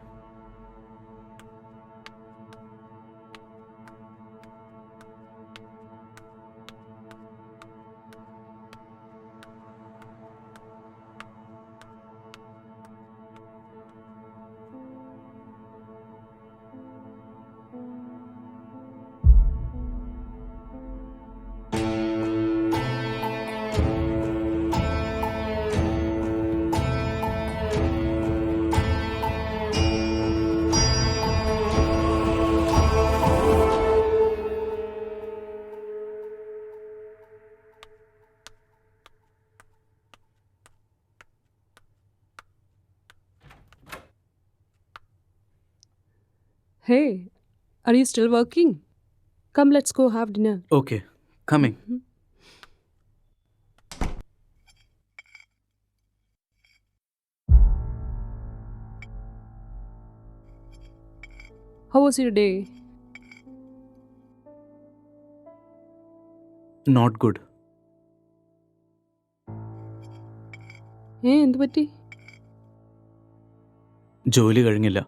Hey, are you still working? Come, let's go have dinner. Okay, coming. How was your day? Not good. എന്ത് പറ്റി? ജോലി കഴിഞ്ഞില്ല.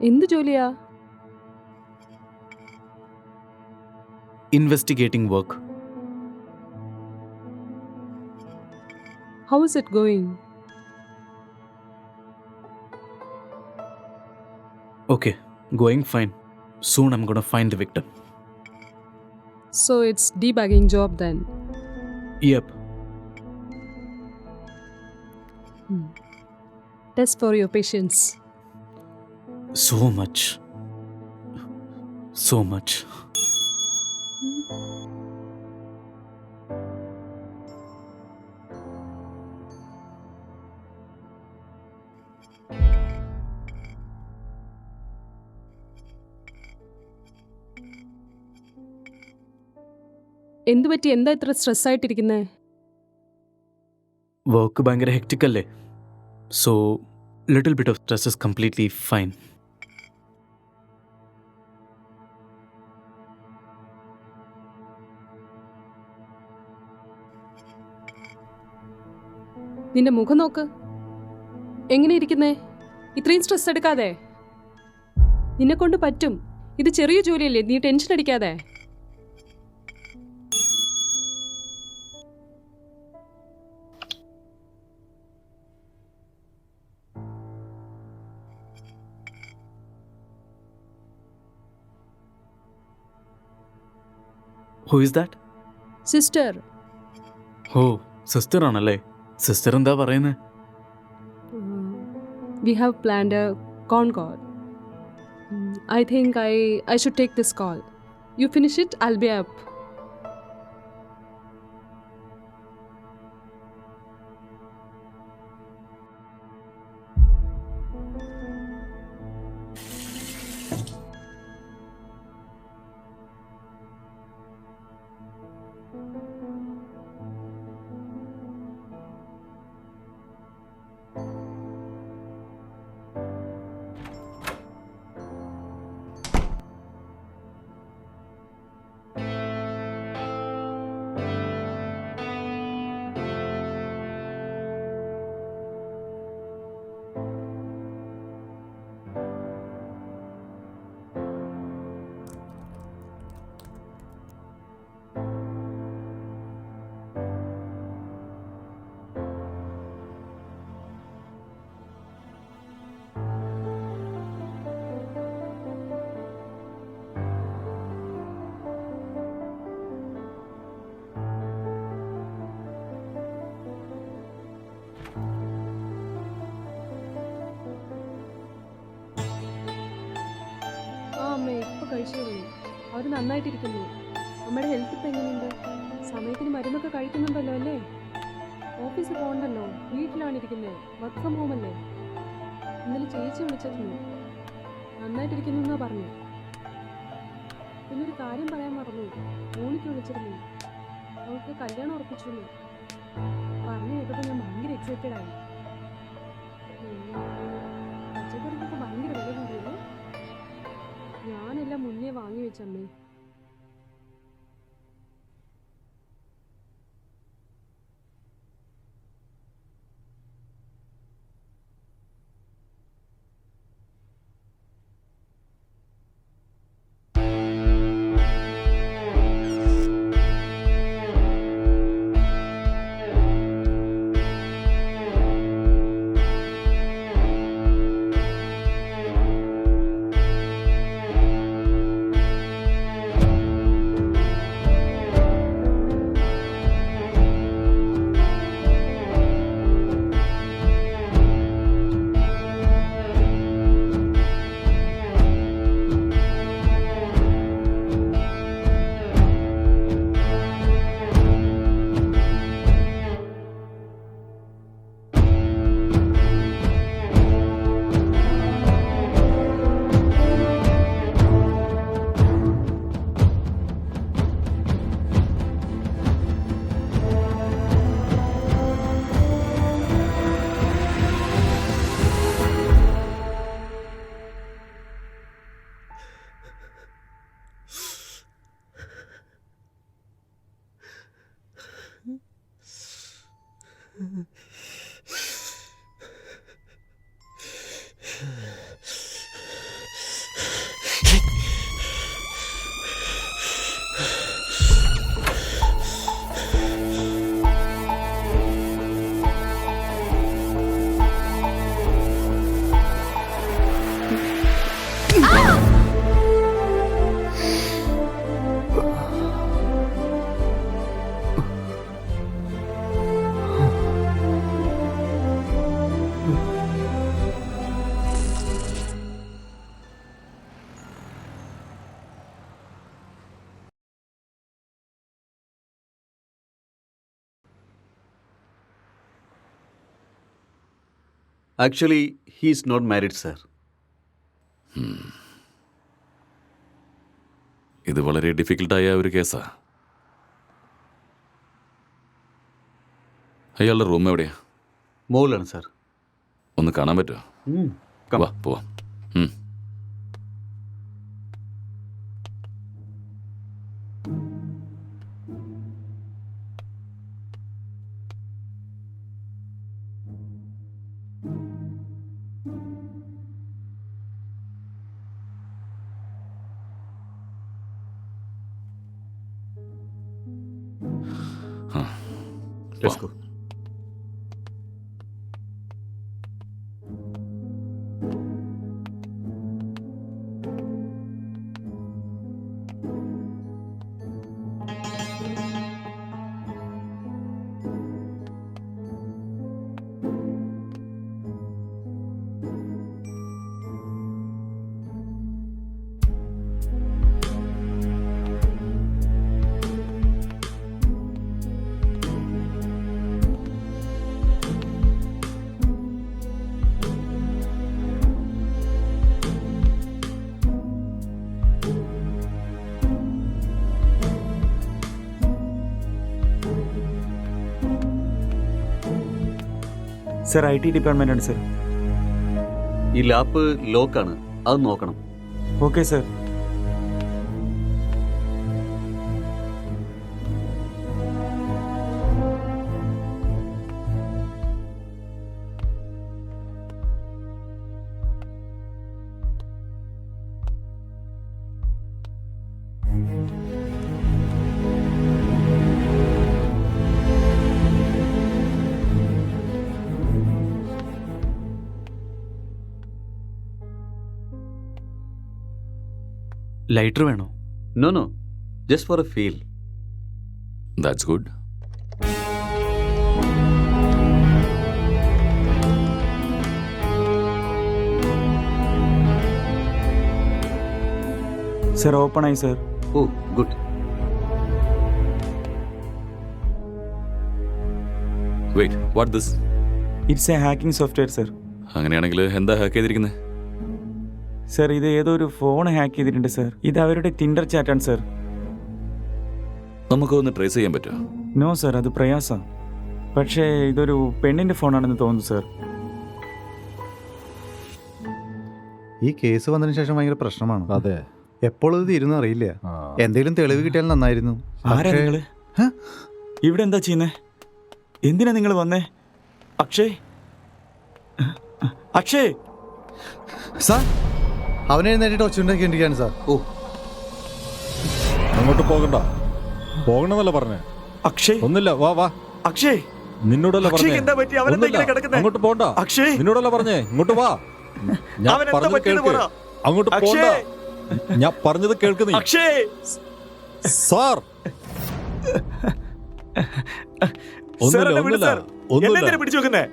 എന്ത് ജോലിയാ? Investigating work. How is it going? Okay, going fine. Soon I'm gonna find the victim. So it's debugging job then. Yep. Test for your patience. So much. So much. എന്ത് പറ്റി? എന്താ ഇത്ര സ്ട്രെസ് ആയിട്ടിരിക്കുന്നേ? വർക്ക് ഭയങ്കര hectic അല്ലേ, so little bit of stress is completely fine. നിന്റെ മുഖം നോക്ക്, എങ്ങനെ ഇരിക്കുന്നേ? ഇത്രയും സ്ട്രെസ് എടുക്കാതെ. നിന്നെ കൊണ്ട് പറ്റും. ഇത് ചെറിയ ജോലിയല്ലേ, നീ ടെൻഷൻ അടിക്കാതെ. Who is that? സിസ്റ്റർ. ഓ, സിസ്റ്റർ ആണല്ലേ. സിസ്റ്റർ എന്താ പറയുന്നത്? We have planned a con call. I think I should take this call. You finish it, I'll be up. അമ്മേ, ഇപ്പോൾ കഴിച്ചോളൂ. അവർ നന്നായിട്ടിരിക്കുന്നു. അമ്മയുടെ ഹെൽത്ത് ഇപ്പം എങ്ങനെയുണ്ട്? സമയത്തിന് മരുന്നൊക്കെ കഴിക്കുന്നുണ്ടല്ലോ അല്ലേ? ഓഫീസിൽ പോകണ്ടല്ലോ, വീട്ടിലാണ് ഇരിക്കുന്നത്. വർക്ക് ഫ്രം ഹോം അല്ലേ? ഇന്നലെ ചേച്ചി വിളിച്ചിരുന്നു, നന്നായിട്ടിരിക്കുന്നു എന്നാ പറഞ്ഞു. പിന്നൊരു കാര്യം പറയാൻ മറന്നു, മോണിക്ക് വിളിച്ചിരുന്നു. അവൾക്ക് കല്യാണം ഉറപ്പിച്ചു. പറഞ്ഞു കേട്ടപ്പോൾ ഞാൻ ഭയങ്കര എക്സൈറ്റഡ് ആയി. പച്ചക്കറിക്കൊക്കെ ഭയങ്കര വില കൂടിയത്. ഞാനെല്ലാം മുന്നേ വാങ്ങി വെച്ചമ്മേ. Actually he is not married sir. ഇത് വളരെ ഡിഫിക്കൽട്ടായ ഒരു കേസാ. അയാളുടെ റൂം എവിടെയാ? മോളിലാണ് സർ. ഒന്ന് കാണാൻ പറ്റുമോ? വാ പോവാം. Let's go. സർ IT ഡിപ്പാർട്ട്മെൻ്റാണ് സർ. ഈ ലാപ്പ് ലോക്കാണ്, അത് നോക്കണം. Okay sir. ലൈറ്റർ വേണോ? No, just for a feel. That's good. Sir open ആയി sir. Oh, good. Wait, what this? It's a hacking software sir. അങ്ങനെയാണെങ്കിൽ എന്താ ഹാക്ക് ചെയ്തിരിക്കുന്നത്? സർ ഇത് ഏതോ ഒരു ഫോൺ ഹാക്ക് ചെയ്തിട്ടുണ്ട് സർ. ഇത് അവരുടെ ടിൻഡർ ചാറ്റാണ് സർ. നമുക്കൊന്ന് ട്രേസ് ചെയ്യാൻ പറ്റുമോ? നോ സർ, അത് പ്രയാസം. പക്ഷേ ഇതൊരു പെണ്ണിൻ്റെ ഫോണാണെന്ന് തോന്നുന്നു സർ. ഈ കേസ് വന്നതിന് ശേഷം ഭയങ്കര പ്രശ്നമാണ്. അതെ, എപ്പോഴും ഇത് തീരുന്ന അറിയില്ല. എന്തെങ്കിലും തെളിവ് കിട്ടിയാൽ നന്നായിരുന്നു. ആരാ നിങ്ങള്? ഇവിടെ എന്താ ചെയ്യുന്നേ? എന്തിനാ നിങ്ങൾ വന്നേ? അക്ഷയ്, അക്ഷയ് സാർ, അവനെ എഴുന്നേറ്റിട്ട് ഒച്ചുണ്ടാക്കിയിരിക്കുകയാണ് സാർ. ഓ, അങ്ങോട്ട് പോകണമെന്നല്ല പറഞ്ഞേ. അക്ഷയ് ഒന്നില്ല, വാ വാ. അക്ഷയ്, നിന്നോടല്ല പറഞ്ഞേ. എന്താ പറ്റി? അവൻ എന്താ ഇങ്ങനെ കിടക്കുന്നേ? അങ്ങോട്ട് പോണ്ട. അക്ഷയ്, നിന്നോടല്ല പറഞ്ഞേ, ഇങ്ങോട്ട് വാ. ഞാൻ അവൻ എന്താ പറഞ്ഞത് പറ്റിയെന്ന് കേൾക്ക്. പറ. അങ്ങോട്ട് പോണ്ട. അക്ഷയ്, ഞാൻ പറഞ്ഞത് കേൾക്ക് നീ. അക്ഷയ് സാർ, സാർ, എന്നെ വിട് ഒന്നുമില്ല, സാർ. എന്നെ എന്തിനാ പിടിച്ചു വെക്കുന്നേ?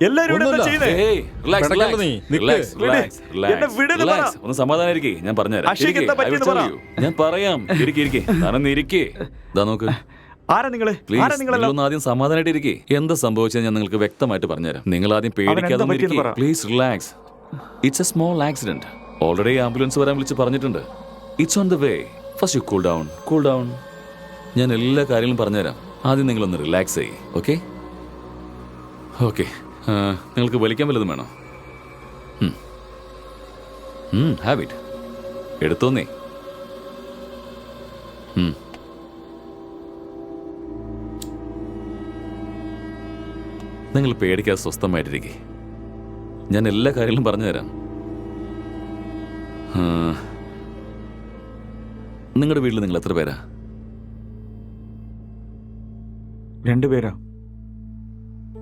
എല്ലാരും ഇവിടെ എന്താ ചെയ്യുന്നേ? Hey, relax, പെടക്കണ്ട relax. നീ, നിക്ക്. Relax, relax, എന്നെ വിടുന്ന് relax. പറ. ഒന്ന് സമാധാനായിരിക്കേ, ഞാൻ പറഞ്ഞുതരാം. അക്ഷയ്ക്ക് എന്താ ഇരിക്ക്, I will പറ്റിയെന്ന് tell you. ഞാൻ പറയാം. ഇരിക്കെ താനൊന്ന് ഇരിക്കേ. ദാ നോക്ക്. ആരാ നിങ്ങള്? പ്ലീസ്, ആരാ നിങ്ങളെല്ലാം? നിങ്ങളൊന്ന് ആദ്യം സമാധാനമായിട്ട് ഇരിക്കേ. എന്താ സംഭവിച്ചത് ഞാൻ നിങ്ങൾക്ക് വ്യക്തമായിട്ട് പറഞ്ഞുതരാം. നിങ്ങൾ ആദ്യം പേടിക്കാതെ പറ്റിയെന്ന് ഇരിക്കേ. പറ. Please relax. It's a small accident. Already ambulance വരാൻ വിളിച്ച് പറഞ്ഞിട്ടുണ്ട്. It's on the way. First you cool down. ഞാൻ എല്ലാ കാര്യങ്ങളും പറഞ്ഞുതരാം. ആദ്യം നിങ്ങളൊന്ന് റിലാക്സ് ചെയ്യ്. Okay okay. നിങ്ങൾക്ക് വലിക്കാൻ വല്ലതും വേണോ? Have it. എടുത്തോന്നേ. നിങ്ങൾ പേടിക്കാതെ സ്വസ്ഥമായിട്ടിരിക്കെ. ഞാൻ എല്ലാ കാര്യങ്ങളും പറഞ്ഞുതരാം. നിങ്ങളുടെ വീട്ടിൽ നിങ്ങൾ എത്ര പേരാ? 2 പേരാ.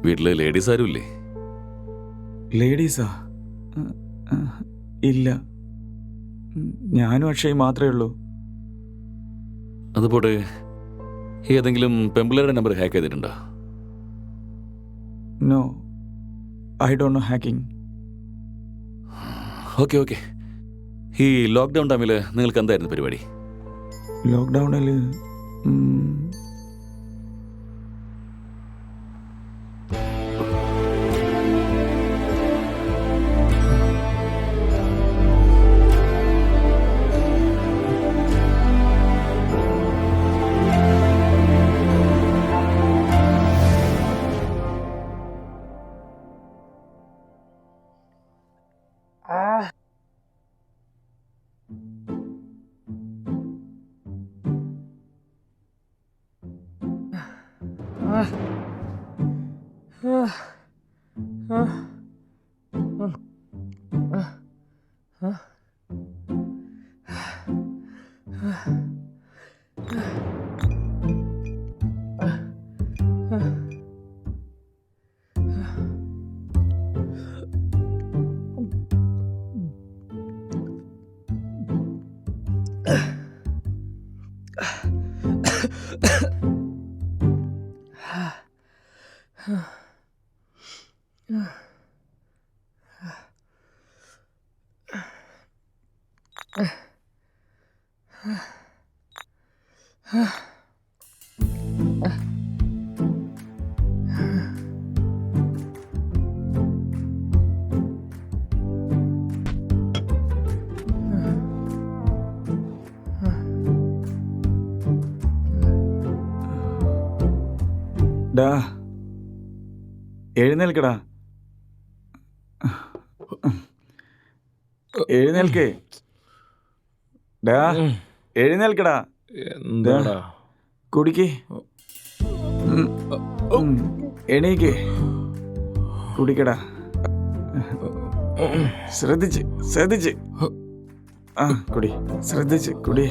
വീട്ടില് ലേഡീസ് ആരും ഇല്ലേ? ലേഡീസാ? ഇല്ല, ഞാനും അക്ഷയ് മാത്രമേ ഉള്ളൂ. അതുപോലെ ഏതെങ്കിലും പെമ്പിളയുടെ നമ്പർ ഹാക്ക് ചെയ്തിട്ടുണ്ടോ? No, I don't know hacking. Okay. ഈ ലോക്ക്ഡൗൺ ടൈമിൽ നിങ്ങൾക്ക് എന്തായിരുന്നു പരിപാടി? ലോക്ക്ഡൗണിൽ ഡാ എഴുന്നേൽക്കടാ, എഴുന്നേൽക്കേ. ഡാ എഴുന്നേൽക്കടാ. എന്താടാ? കുടിക്കേ. എണീക്കേ, കുടിക്കടാ. ശ്രദ്ധിച്ച് ശ്രദ്ധിച്ച്. ആ കുടി, ശ്രദ്ധിച്ച് കുടി.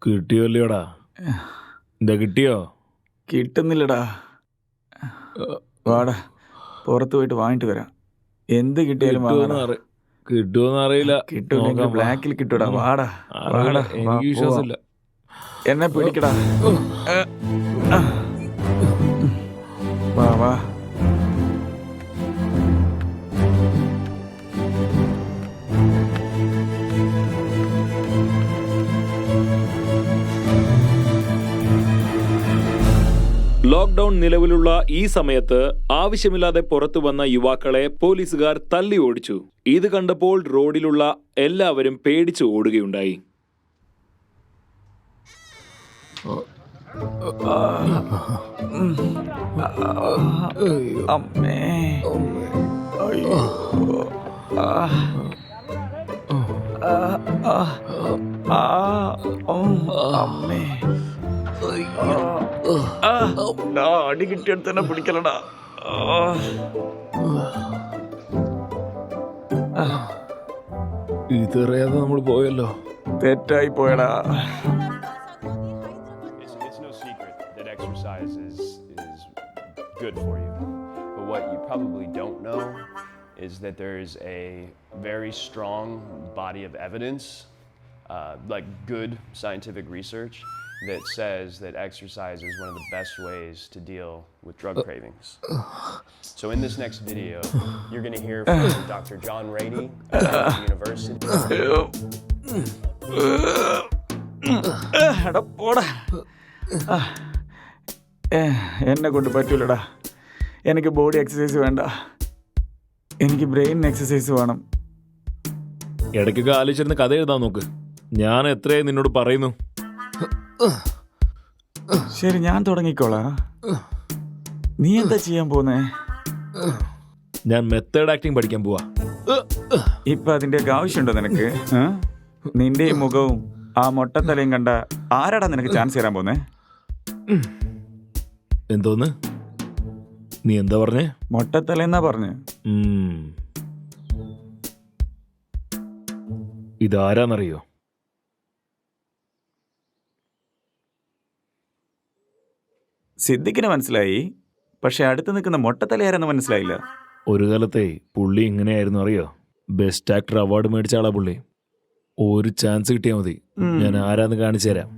കിട്ടിയോല്ലോടാ? എന്താ കിട്ടിയോ? കിട്ടുന്നില്ലടാ. വാടാ, പുറത്ത് പോയിട്ട് വാങ്ങിട്ട് വരാം. എന്ത് കിട്ടിയാലും കിട്ടുമെന്ന് അറിയില്ല. കിട്ടൂല്ലെങ്കിൽ ബ്ലാക്കിൽ കിട്ടൂടാ. വാടാ വാടാ, എനിക്ക് വിശ്വാസമില്ല. എന്നെ പിടിക്കടാ. വാ വാ. ലോക്ക്ഡൌൺ നിലവിലുള്ള ഈ സമയത്ത് ആവശ്യമില്ലാതെ പുറത്തു വന്ന യുവാക്കളെ പോലീസുകാർ തല്ലി ഓടിച്ചു. ഇത് കണ്ടപ്പോൾ റോഡിലുള്ള എല്ലാവരും പേടിച്ചു ഓടുകയുണ്ടായി. അമ്മേ, അയ്യോ, അമ്മേ, അടി കിട്ടിയെടുത്ത് തന്നെ പിടിക്കലടാ. ഇതറിയാതെ നമ്മൾ പോയല്ലോ. തെറ്റായി പോയടാ. It's no secret that exercise is good for you. But what you probably don't know is that there is a very strong body of evidence, like good scientific research, that says that exercise is one of the best ways to deal with drug cravings. So in this next video, you're going to hear from Dr. John Rady at Harvard University. എന്നെ കൊണ്ട് പറ്റൂലടാ. എനിക്ക് body exercise വേണ്ട, എനിക്ക് brain exercise വേണം. ഇടയ്ക്കൊക്കെ ആലോചിച്ചിരുന്ന് കഥ എഴുതാൻ നോക്ക്. ഞാൻ എത്രയായി നിന്നോട് പറയുന്നു. ശരി, ഞാൻ തുടങ്ങിക്കോളാം. നീ എന്താ ചെയ്യാൻ പോന്നേ? ഞാൻ മെത്തേഡ് ആക്ടിങ് പഠിക്കാൻ പോവാ. ഇപ്പൊ അതിന്റെയൊക്കെ ആവശ്യമുണ്ടോ നിനക്ക്? നിന്റെ ഈ മുഖവും ആ മൊട്ടത്തലയും കണ്ട ആരാടാ നിനക്ക് ചാൻസ് തരാൻ പോന്നേ? എന്തോന്ന്? നീ എന്താ പറഞ്ഞേ? മൊട്ടത്തലെന്നാ പറഞ്ഞു. ഇതാരാന്നറിയോ? സിദ്ദിഖിന് മനസ്സിലായി, പക്ഷെ അടുത്ത് നിൽക്കുന്ന മൊട്ടത്തലയാരെന്ന് മനസ്സിലായില്ല. ഒരു കാലത്തെ പുള്ളി ഇങ്ങനെയായിരുന്നു അറിയോ? ബെസ്റ്റ് ആക്ടർ അവാർഡ് മേടിച്ച ആളാ പുള്ളി. ഒരു ചാൻസ് കിട്ടിയാൽ മതി, ഞാൻ ആരാന്ന് കാണിച്ചു തരാം.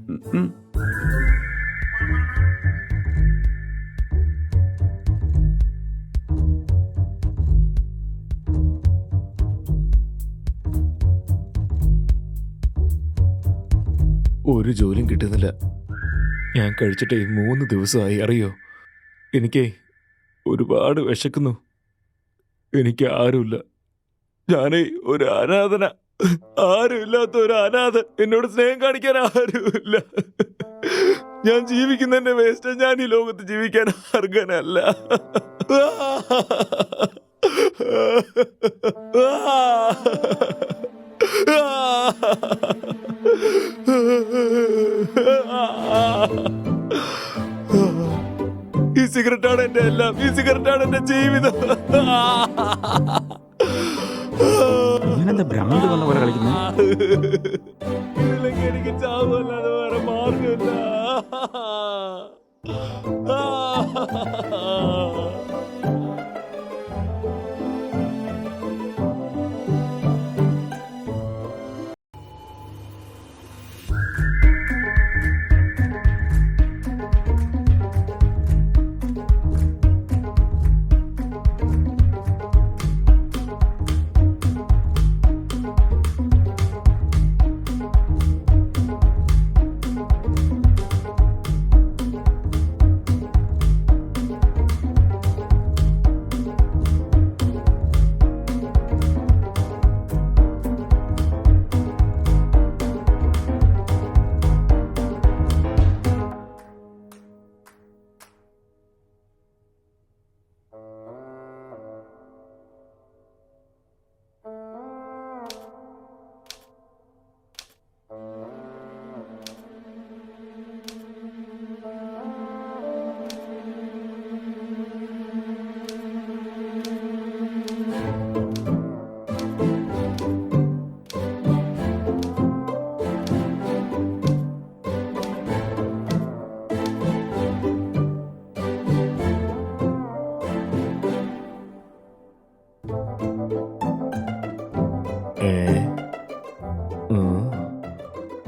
ഒരു ജോലിയും കിട്ടുന്നില്ല. ഞാൻ കഴിച്ചിട്ടേ 3 ദിവസമായി അറിയോ. എനിക്കേ ഒരുപാട് വിശക്കുന്നു. എനിക്ക് ആരുമില്ല. ഞാനേ ഒരു അനാഥന. ആരുമില്ലാത്ത ഒരു അനാഥൻ. എന്നോട് സ്നേഹം കാണിക്കാൻ ആരുമില്ല. ഞാൻ ജീവിക്കുന്നതിന്റെ വേസ്റ്റ്. ഞാൻ ഈ ലോകത്ത് ജീവിക്കാൻ അർഹനല്ല. ഈ സിഗരറ്റാണ് എന്റെ എല്ലാം. ഈ സിഗരറ്റാണ് എന്റെ ജീവിതം. ഭ്രാന്ത് വന്ന പോലെ കളിക്കുന്നു. ഇതിലേക്ക് എനിക്ക് ചാവല്ലാതെ വേറെ മാർഗമില്ല.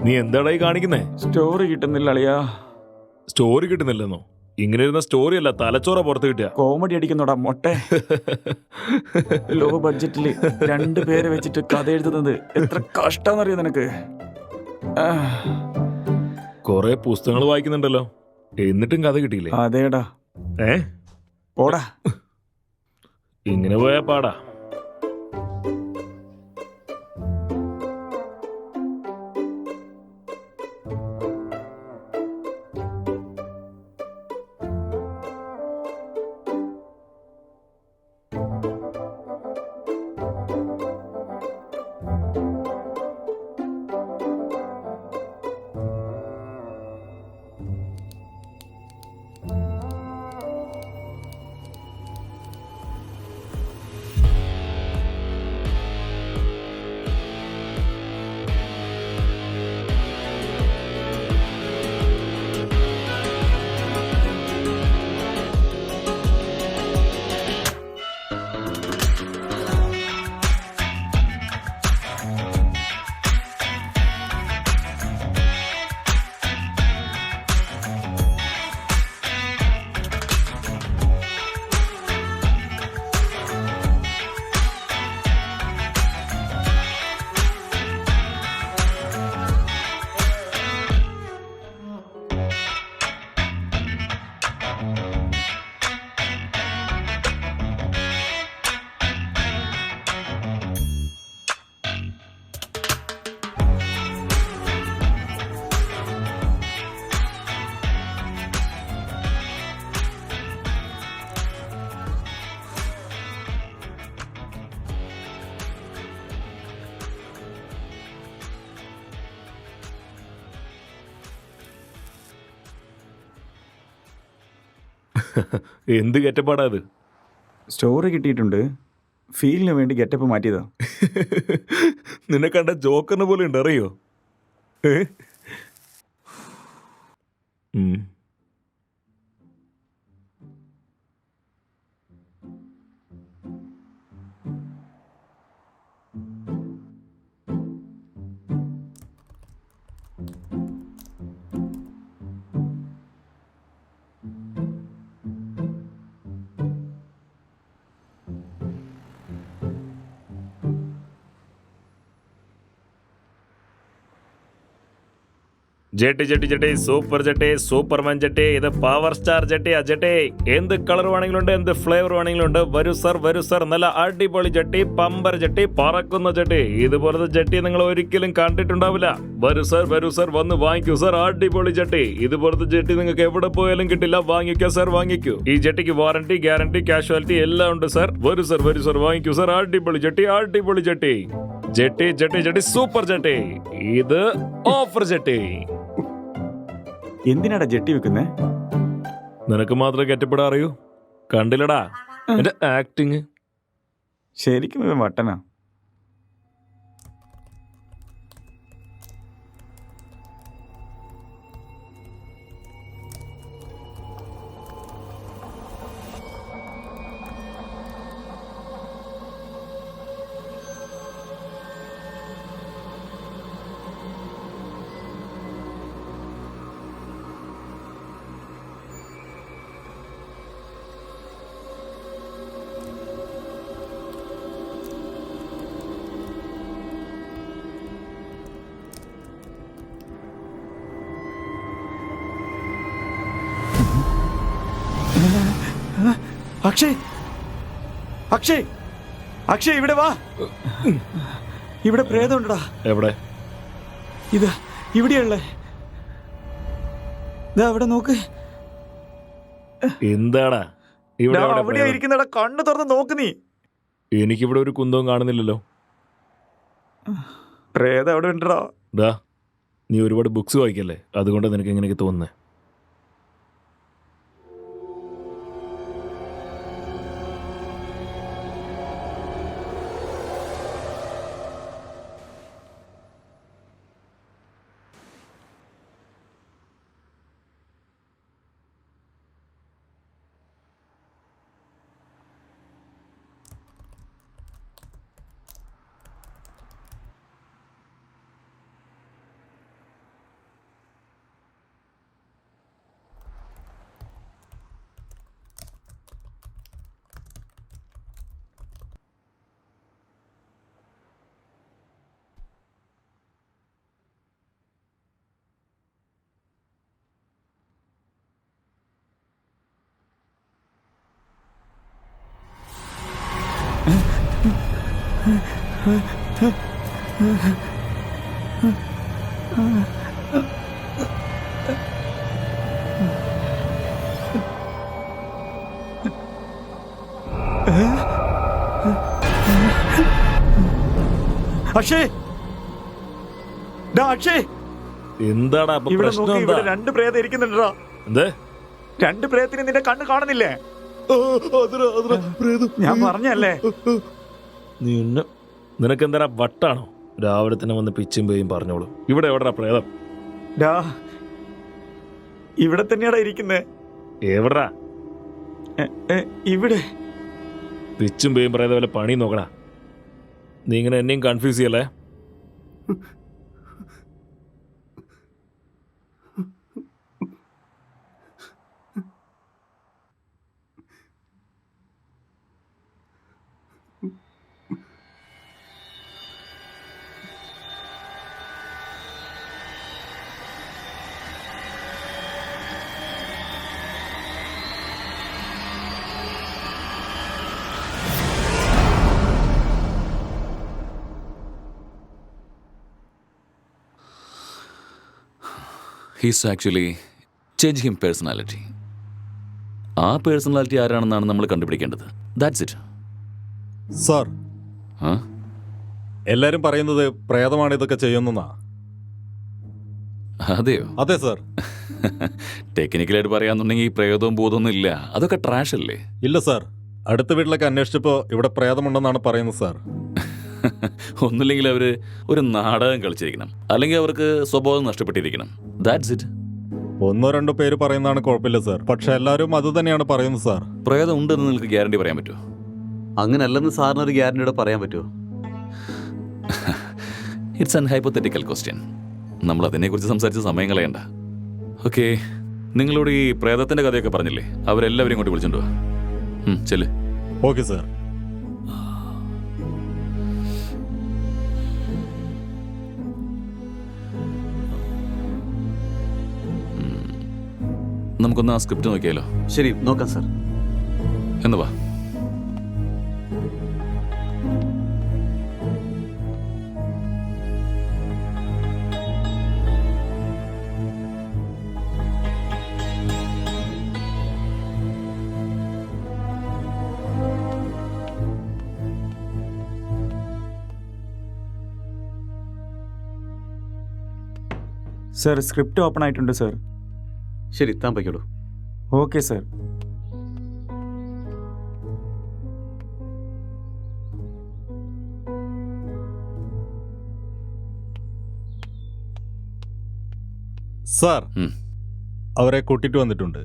നീ എന്താടായി കാണിക്കുന്നേ? സ്റ്റോറി കിട്ടുന്നില്ല അളിയാ. സ്റ്റോറി കിട്ടുന്നില്ലെന്നോ? ഇങ്ങനെ ഇരുന്ന സ്റ്റോറി അല്ല, തലച്ചോറ പുറത്ത് കിട്ടിയ. കോമഡി അടിക്കുന്നോടാ മൊട്ടെ. ലോ ബഡ്ജറ്റില് 2 പേരെ വെച്ചിട്ട് കഥ എഴുതുന്നത് എത്ര കഷ്ടാന്നറിയോ നിനക്ക്? കൊറേ പുസ്തകങ്ങൾ വായിക്കുന്നുണ്ടല്ലോ, എന്നിട്ടും കഥ കിട്ടിയില്ലേ? അതേടാ. പോടാ. ഇങ്ങനെ പോയാ പാടാ. എന്ത് ഗെറ്റപ്പാടാ അത്? സ്റ്റോറി കിട്ടിയിട്ടുണ്ട്. ഫീലിന് വേണ്ടി ഗെറ്റപ്പ് മാറ്റിയതാ. നിന്നെ കണ്ട ജോക്കറിനെ പോലെ ഉണ്ട് അറിയോ? Jetty jetty jetty super jetty Superman jetty ഇത് പവർ സ്റ്റാർ ജെട്ടി ജെട്ടി എന്ത് കളർ വേണമെങ്കിലും ഉണ്ട്, എന്ത് ഫ്ലേവർ വേണമെങ്കിലും ഉണ്ട്. വരൂ സർ നല്ല അടിപൊളി ജെട്ടി, പമ്പർ ജെട്ടി, പറക്കുന്ന ജെട്ടി. ഇതുപോലത്തെ ജെട്ടി നിങ്ങൾ ഒരിക്കലും കണ്ടിട്ടുണ്ടാവില്ല. വരൂ സർ വന്ന് വാങ്ങിക്കൂ സർ, അടിപൊളി ജെട്ടി. ഇതുപോലത്തെ ജെട്ടി നിങ്ങൾക്ക് എവിടെ പോയാലും കിട്ടില്ല. വാങ്ങിക്കോ സർ, വാങ്ങിക്കൂ. ഈ ജെട്ടിക്ക് വാറന്റി, ഗ്യാരണ്ടി, കാഷ്വാലിറ്റി എല്ലാം ഉണ്ട് സർ. വരൂ സർ വാങ്ങിക്കൂ സർ, അടിപൊളി ജെട്ടി, അടിപൊളി jetty. Jetty jetty jetty super jetty, ഇത് ഓഫർ ജെട്ടി. എന്തിനാടാ ജെട്ടി വെക്കുന്നേ? നിനക്ക് മാത്രമേ കെട്ടിപ്പെടാൻ അറിയൂ. കണ്ടില്ലടാ എന്റെ ആക്ടിങ്. ശരിക്കും ഇവൻ വട്ടനാ. അക്ഷയ് അക്ഷയ് അക്ഷയ് ഇവിടെ വാ. ഇവിടെ പ്രേതമുണ്ടടാ. എവിടെ? ഇതാ ഇവിടെയുള്ളേ. ഇതാ അവിടെ നോക്ക്. എന്താടാ ഇവിടെ? അവിടെ ഇരിക്കുന്നടാ, കണ്ണു തുറന്ന് നോക്ക് നീ. എനിക്കിവിടെ ഒരു കുന്തവും കാണുന്നില്ലല്ലോ. പ്രേതം അവിടെ ഉണ്ടടാ. ഡാ നീ ഒരുപാട് ബുക്സ് വായിക്കല്ലേ, അതുകൊണ്ട് നിനക്ക് എങ്ങനെയൊക്കെ തോന്നുന്നേ? അക്ഷയ് അക്ഷയ് എന്താടാ ഇവിടെ പ്രശ്നം? നോക്ക്, എന്താ? ഇവിടെ രണ്ട് പ്രേതം ഇരിക്കുന്നുണ്ടാ. എന്തേ? രണ്ട് പ്രേതത്തിന് നിന്റെ കണ്ണ് കാണുന്നില്ലേ? ഞാൻ പറഞ്ഞല്ലേ. നിനക്കെന്താ വട്ടാണോ? രാവിലെ തന്നെ വന്ന് പിച്ചും പേയും പറഞ്ഞോളൂ. ഇവിടെ എവിടെടാ പ്രേതം? ഇവിടെ തന്നെയാടാ ഇരിക്കുന്നേ. എവിടാ? ഇവിടെ. പിച്ചും പേയും പറയുന്ന പോലെ പണി നോക്കടാ. നീ ഇങ്ങനെ എന്നെയും കൺഫ്യൂസ് ചെയ്യല്ലേ? He's actually change him personality. ആ പേഴ്സണാലിറ്റി ആരാണെന്നാണ് നമ്മൾ കണ്ടുപിടിക്കേണ്ടത്. That's it. സാർ, എല്ലാരും പറയുന്നത് പ്രേതമാണ് ഇതൊക്കെ ചെയ്യുന്നതാ. അതെയോ? അതെ സാർ. ടെക്നിക്കലായിട്ട് പറയാന്നുണ്ടെങ്കിൽ പ്രേതവും ഭൂതമൊന്നും ഇല്ല. അതൊക്കെ ട്രാഷ് അല്ലേ? ഇല്ല സാർ, അടുത്ത വീട്ടിലൊക്കെ അന്വേഷിച്ചപ്പോൾ ഇവിടെ പ്രേതമുണ്ടെന്നാണ് പറയുന്നത് സാർ. ഒന്നുമില്ലെങ്കിൽ അവർ ഒരു നാടകം കളിച്ചിരിക്കണം, അല്ലെങ്കിൽ അവർക്ക് സ്വഭാവം നഷ്ടപ്പെട്ടിരിക്കണം. That's it. ഒന്നോ രണ്ടോ പേര് പറയുന്നതാണ് കുഴപ്പമില്ല സാർ, പക്ഷെ എല്ലാവരും അത് തന്നെയാണ് പറയുന്നത് സാർ. പ്രേതം ഉണ്ടെന്ന് നിങ്ങൾക്ക് ഗ്യാരണ്ടി പറയാൻ പറ്റുമോ? അങ്ങനല്ലെന്ന് സാറിന് ഒരു ഗ്യാരണ്ടിയോടെ പറയാൻ പറ്റുമോ? It's an hypothetical question. നമ്മൾ അതിനെക്കുറിച്ച് സംസാരിച്ച് സമയം കളയണ്ട. ഓക്കെ, നിങ്ങളോട് ഈ പ്രേതത്തിന്റെ കഥയൊക്കെ പറഞ്ഞില്ലേ, അവരെല്ലാവരും ഇങ്ങോട്ട് വിളിച്ചോണ്ട് വാ. ചെല്ല്. Okay sir. നമുക്കൊന്ന് ആ സ്ക്രിപ്റ്റ് നോക്കിയാലോ? ശരി, നോക്കാം സർ. എന്ന് വാ. സർ, സ്ക്രിപ്റ്റ് ഓപ്പൺ ആയിട്ടുണ്ട് സർ. ശരി, താൻ പൊയ്ക്കോളൂ. Okay sir. സാർ, ഉം. അവരെ കൂട്ടിട്ട് വന്നിട്ടുണ്ട്.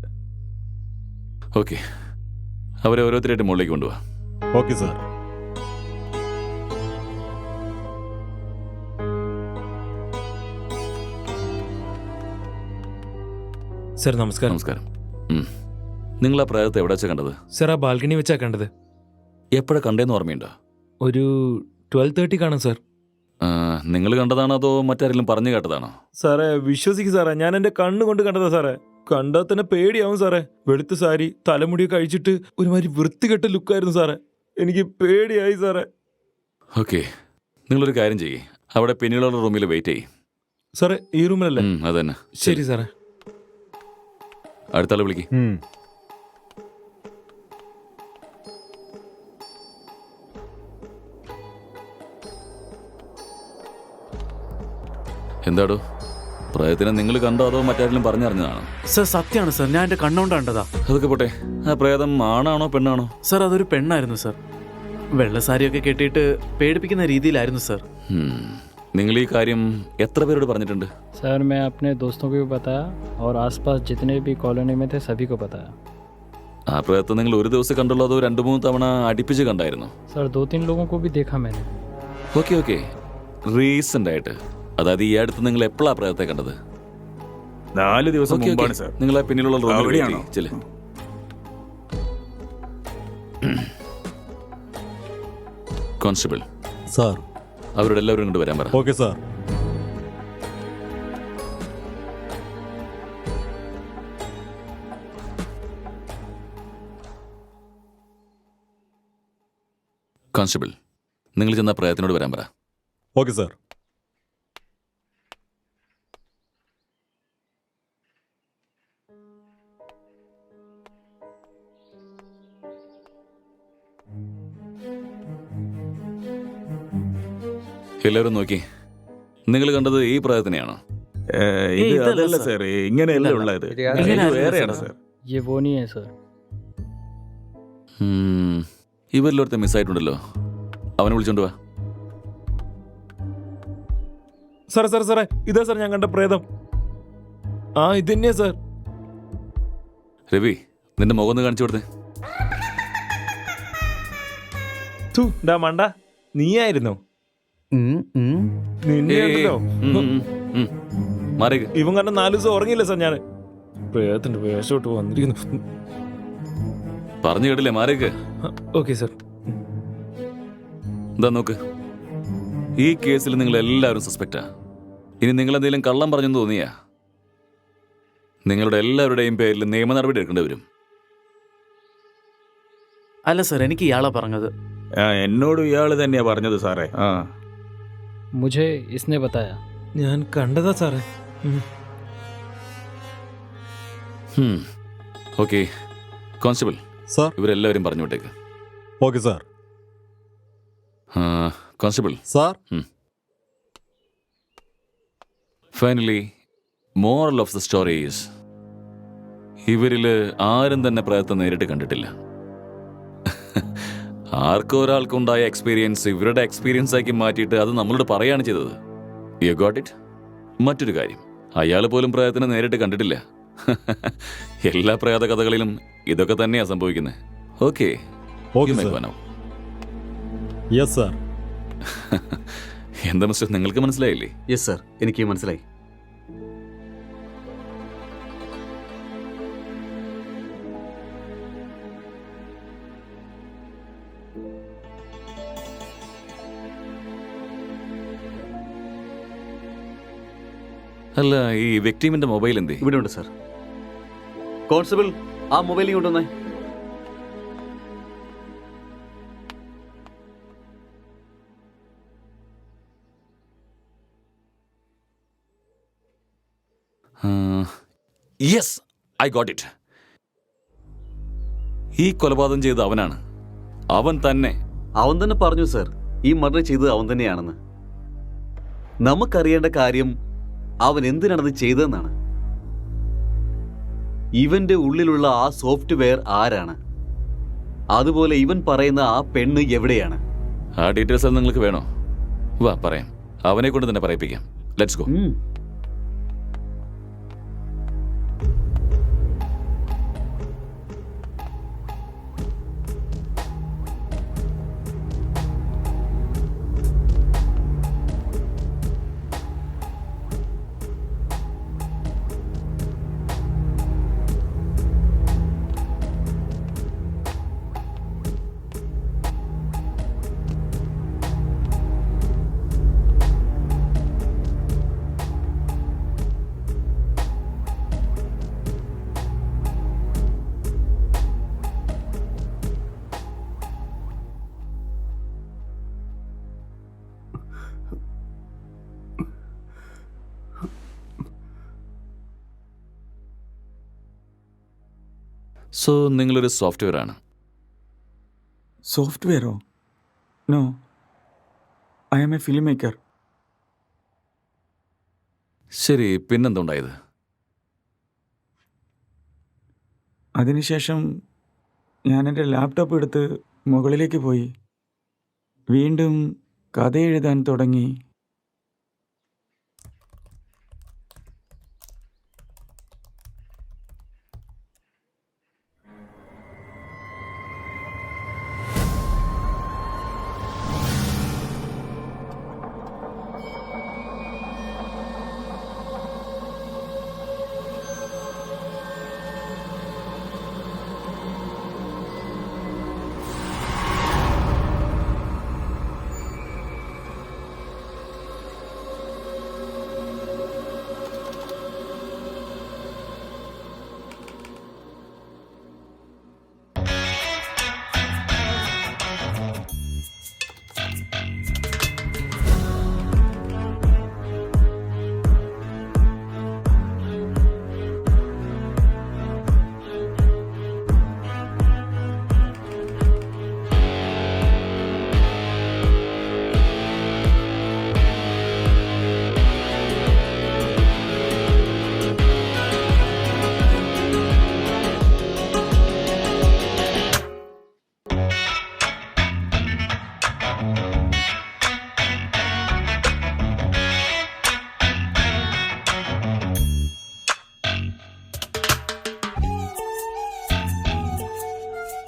ഓക്കെ, അവരെ ഓരോരുത്തരായിട്ട് മുകളിലേക്ക് കൊണ്ടുപോവാ. Okay sir. സർ നമസ്കാരം. നമസ്കാരം. നിങ്ങൾ ആ പ്രേതത്തെ എവിടെ വെച്ചാ കണ്ടത്? സർ ആ ബാൽക്കണി വെച്ചാ കണ്ടത്. എപ്പോഴാ കണ്ടേന്ന് ഓർമ്മയുണ്ടോ? ഒരു 12:30 കാണും സർ. നിങ്ങൾ കണ്ടതാണോ അതോ മറ്റാരെങ്കിലും പറഞ്ഞു കേട്ടതാണോ? സാറേ വിശ്വസിക്കും സാറേ, ഞാൻ എൻ്റെ കണ്ണുകൊണ്ട് കണ്ടതാ സാറേ. കണ്ടാൽ തന്നെ പേടിയാവും സാറേ. വെളുത്ത സാരി, തലമുടിയൊക്കെ അഴിച്ചിട്ട് ഒരുമാതിരി വൃത്തികെട്ട ലുക്കായിരുന്നു സാറേ. എനിക്ക് പേടിയായി സാറേ. ഓക്കെ, നിങ്ങളൊരു കാര്യം ചെയ്യേ, അവിടെ പിന്നീടുള്ള റൂമിൽ വെയിറ്റ് ചെയ്യേ. സാറേ ഈ റൂമിലല്ലേ? അതന്നെ. ശരി സാറേ. അടുത്ത ആളെ വിളിക്ക്. എന്താടോ, പ്രേതത്തിനെ നിങ്ങൾ കണ്ടോ അതോ മറ്റാരെങ്കിലും പറഞ്ഞറിഞ്ഞതാണോ? സർ സത്യമാണ് സർ, ഞാൻ എൻ്റെ കണ്ണുകൊണ്ട് കണ്ടതാ. അതൊക്കെ പോട്ടെ, ആ പ്രേതം ആണാണോ പെണ്ണാണോ? സർ അതൊരു പെണ്ണായിരുന്നു സർ. വെള്ളസാരിയൊക്കെ കെട്ടിയിട്ട് പേടിപ്പിക്കുന്ന രീതിയിലായിരുന്നു സർ. നിങ്ങൾ ഈ കാര്യം എത്ര പേരോട് പറഞ്ഞിട്ടുണ്ട്? सर मैं अपने दोस्तों को भी बताया और आसपास जितने भी कॉलोनी में थे सभी को बताया. ആ പ്രേതത്തെ നിങ്ങൾ ഒരു ദിവസം കണ്ടുള്ളൂ അതോ 2-3 തവണ അടുപ്പിച്ച് കണ്ടായിരുന്നു? सर 2-3 लोगों को भी देखा मैंने. ഓക്കെ, റീസെന്റ് ആയിട്ട്, അതായത് ഈ അടുത്ത് നിങ്ങൾ എപ്പോഴാ പ്രേതത്തെ കണ്ടത്? 4 ദിവസം മുമ്പാണ് സർ. നിങ്ങൾ ആ പിന്നിലുള്ള അവിടെയാണോ? Constable sir. അവരോട് എല്ലാവരും ഇങ്ങോട്ട് വരാൻ പറ. Okay sir. കോൺസ്റ്റബിൾ, നിങ്ങൾ ചെന്ന പ്രേതത്തിനോട് വരാൻ പറ. Okay sir. എല്ലാവരും നോക്കി, നിങ്ങൾ കണ്ടത് ഈ പ്രേതത്തിനെയാണോ? ഇത് അതല്ല സർ, ഇങ്ങനെയല്ല ഉള്ളത്. വേറെയാണ് സർ. ये वो नहीं है सर. ഇവരിലൊരുത്ത മിസ്സായിട്ടുണ്ടല്ലോ, അവനെ വിളിച്ചോണ്ട് വാ. സാറേ സാറേ സാറേ, ഇതാ സാർ ഞാൻ കണ്ട പ്രേതം. ആ ഇത് തന്നെയാ സാർ. രവി, നിന്റെ മുഖം ഒന്ന് കാണിച്ചു കൊടുത്തേ. മണ്ട, നീയായിരുന്നോ? നിന്നെയാണല്ലോ. ഇവൻ കണ്ട 4 ദിവസം ഉറങ്ങിയില്ല സാർ ഞാൻ. പ്രേതത്തിന്റെ വേഷോട്ട് വന്നിരിക്കുന്നു. പറഞ്ഞു കേട്ടില്ലേ, മാറിക്ക്. Okay sir. എന്താ നോക്ക്, ഈ കേസിൽ നിങ്ങൾ എല്ലാവരും സസ്പെക്റ്റാ. ഇനി നിങ്ങൾ എന്തെങ്കിലും കള്ളം പറഞ്ഞെന്ന് തോന്നിയാ നിങ്ങളുടെ എല്ലാവരുടെയും പേരിൽ നിയമ നടപടി എടുക്കേണ്ടി വരും. അല്ല സർ, എനിക്ക് ഇയാളാ പറഞ്ഞത്. എന്നോട് ഇയാള് തന്നെയാ പറഞ്ഞത് സാറേ. मुझे इसने बताया. ഞാൻ കണ്ടതാ സാറേ. Okay constable sir. ഇവരെല്ലാവരും പറഞ്ഞു വിട്ടേക്ക്. Okay sir. Constable sir. Finally moral of the story is, ഇവരിൽ ആരും തന്നെ പ്രേതത്തെ നേരിട്ട് കണ്ടിട്ടില്ല. ആർക്കും ഒരാൾക്കുണ്ടായ എക്സ്പീരിയൻസ് ഇവരുടെ എക്സ്പീരിയൻസ് ആക്കി മാറ്റിയിട്ട് അത് നമ്മളോട് പറയാണ് ചെയ്തത്. You got it? മറ്റൊരു കാര്യം, അയാൾ പോലും പ്രേതത്തിനെ നേരിട്ട് കണ്ടിട്ടില്ല. എല്ലാ പ്രേത കഥകളിലും ഇതൊക്കെ തന്നെയാ സംഭവിക്കുന്നത്. Okay, yes sir. എന്താ മിസ്റ്റർ, നിങ്ങൾക്ക് മനസ്സിലായില്ലേ? യെസ് സാർ, എനിക്ക് മനസ്സിലായി. അല്ല, ഈ വ്യക്തിമിന്റെ മൊബൈൽ എന്തേ? ഇവിടെ ഉണ്ട് സാർ. കോൺസ്റ്റബിൾ, ആ മൊബൈൽ കൊണ്ടുവന്നേ. Yes, I got it. ഈ കൊലപാതകം ചെയ്തത് അവനാണ്. അവൻ തന്നെ പറഞ്ഞു സർ, ഈ മർഡർ ചെയ്തത് അവൻ തന്നെയാണെന്ന്. നമുക്കറിയേണ്ട കാര്യം അവൻ എന്തിനാണത് ചെയ്തതെന്നാണ്. ഇവന്റെ ഉള്ളിലുള്ള ആ സോഫ്റ്റ്വെയർ ആരാണ്? അതുപോലെ ഇവൻ പറയുന്ന ആ പെണ്ണ് എവിടെയാണ്? ആ ഡീറ്റെയിൽസ് എല്ലാം നിങ്ങൾക്ക് വേണോ? വാ പറയാം, അവനെ കൊണ്ട് തന്നെ പറയിപ്പിക്കാം. Let's go. സോ നിങ്ങളൊരു സോഫ്റ്റ്വെയർ ആണ്? സോഫ്റ്റ്വെയറോ? No, I am a film maker. ശരി, പിന്നെന്തുണ്ടായത്? അതിനുശേഷം ഞാൻ എൻ്റെ ലാപ്ടോപ്പ് എടുത്ത് മുകളിലേക്ക് പോയി വീണ്ടും കഥ എഴുതാൻ തുടങ്ങി.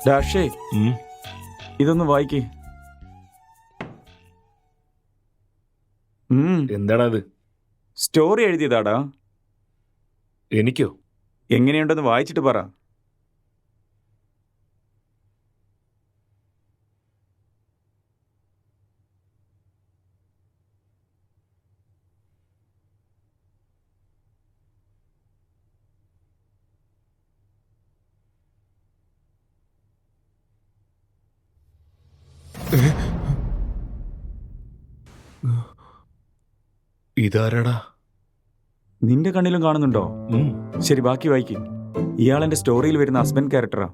ഡാഷേ, ഇതൊന്ന് വായിക്കേ. എന്താടാ അത്? സ്റ്റോറി എഴുതിയതാടാ. എനിക്കോ? എങ്ങനെയുണ്ടെന്ന് വായിച്ചിട്ട് പറ. ഇതാരടാ? നിന്റെ കണ്ണിലും കാണുന്നുണ്ടോ? ശരി, ബാക്കി വായിക്ക്. ഇയാൾ എൻ്റെ സ്റ്റോറിയിൽ വരുന്ന ഹസ്ബൻഡ് ക്യാരക്ടറാ.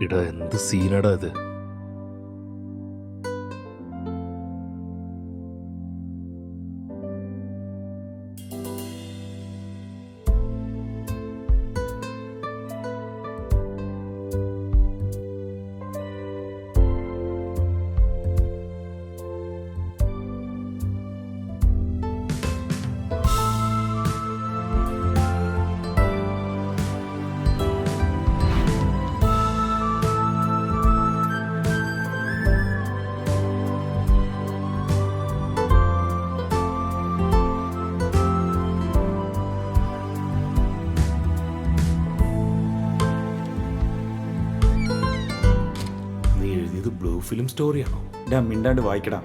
ഇടാ, എന്ത് സീനടാ ഇത്? ബ്ലൂ ഫിലിം സ്റ്റോറിയാണോ? ഞാൻ മിണ്ടാണ്ട് വായിക്കടാ.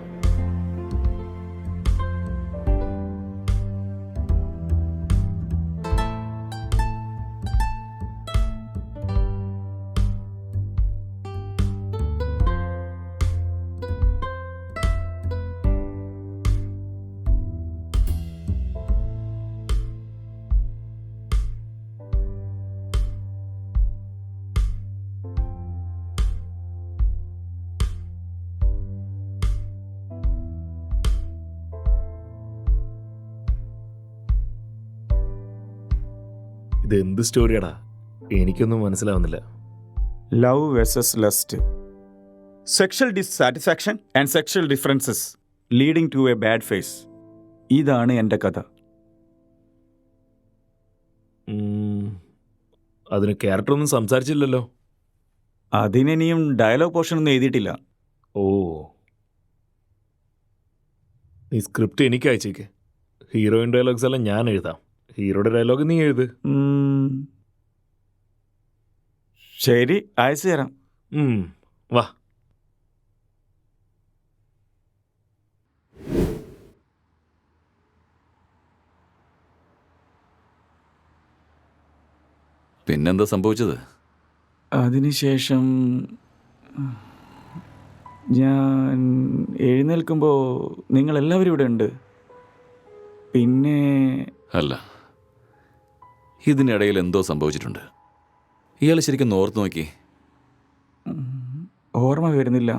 ഇത് എന്ത് സ്റ്റോറിയാടാ? എനിക്കൊന്നും മനസ്സിലാവുന്നില്ല. Love versus lust, sexual dissatisfaction and sexual differences leading to a bad phase. ഇതാണ് എൻ്റെ കഥ. അതിന് ക്യാരക്ടറൊന്നും സംസാരിച്ചില്ലല്ലോ. അതിനിയും ഡയലോഗ് പോർഷൻ ഒന്നും എഴുതിയിട്ടില്ല. ഓ, നീ സ്ക്രിപ്റ്റ് എനിക്ക് അയച്ചേക്ക്. ഹീറോയിൻ ഡയലോഗ്സ് എല്ലാം ഞാൻ എഴുതാം. ഹീറോയുടെ ഡയലോഗ് നീ എഴുത്. ശരി, അയച്ചു തരാം. വാ. പിന്നെന്താ സംഭവിച്ചത്? അതിനുശേഷം ഞാൻ എഴുന്നേൽക്കുമ്പോൾ നിങ്ങളെല്ലാവരും ഇവിടെ ഉണ്ട്. പിന്നെ അല്ല, ഇതിനിടയിൽ എന്തോ സംഭവിച്ചിട്ടുണ്ട്. ഇയാൾ ശരിക്കും ഓർത്ത് നോക്കി. ഓർമ്മ വരുന്നില്ല.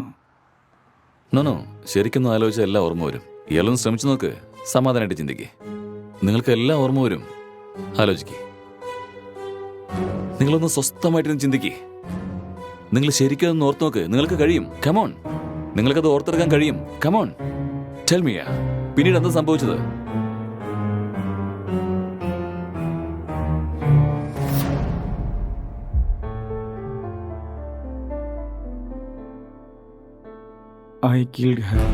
നോ, ശരിക്കൊന്നും ആലോചിച്ചാൽ എല്ലാം ഓർമ്മ വരും. ഇയാളൊന്ന് ശ്രമിച്ചു നോക്ക്, സമാധാനമായിട്ട് ചിന്തിക്ക്. നിങ്ങൾക്ക് എല്ലാം ഓർമ്മ വരും. ആലോചിക്ക്. നിങ്ങളൊന്ന് സ്വസ്ഥമായിട്ടൊന്ന് ചിന്തിക്ക്. നിങ്ങൾ ശരിക്കും ഒന്ന് ഓർത്ത് നോക്ക്. നിങ്ങൾക്ക് കഴിയും. കമോൺ, നിങ്ങൾക്കത് ഓർത്തെടുക്കാൻ കഴിയും. Come on, tell me. പിന്നീട് എന്താ സംഭവിച്ചത്? I killed her.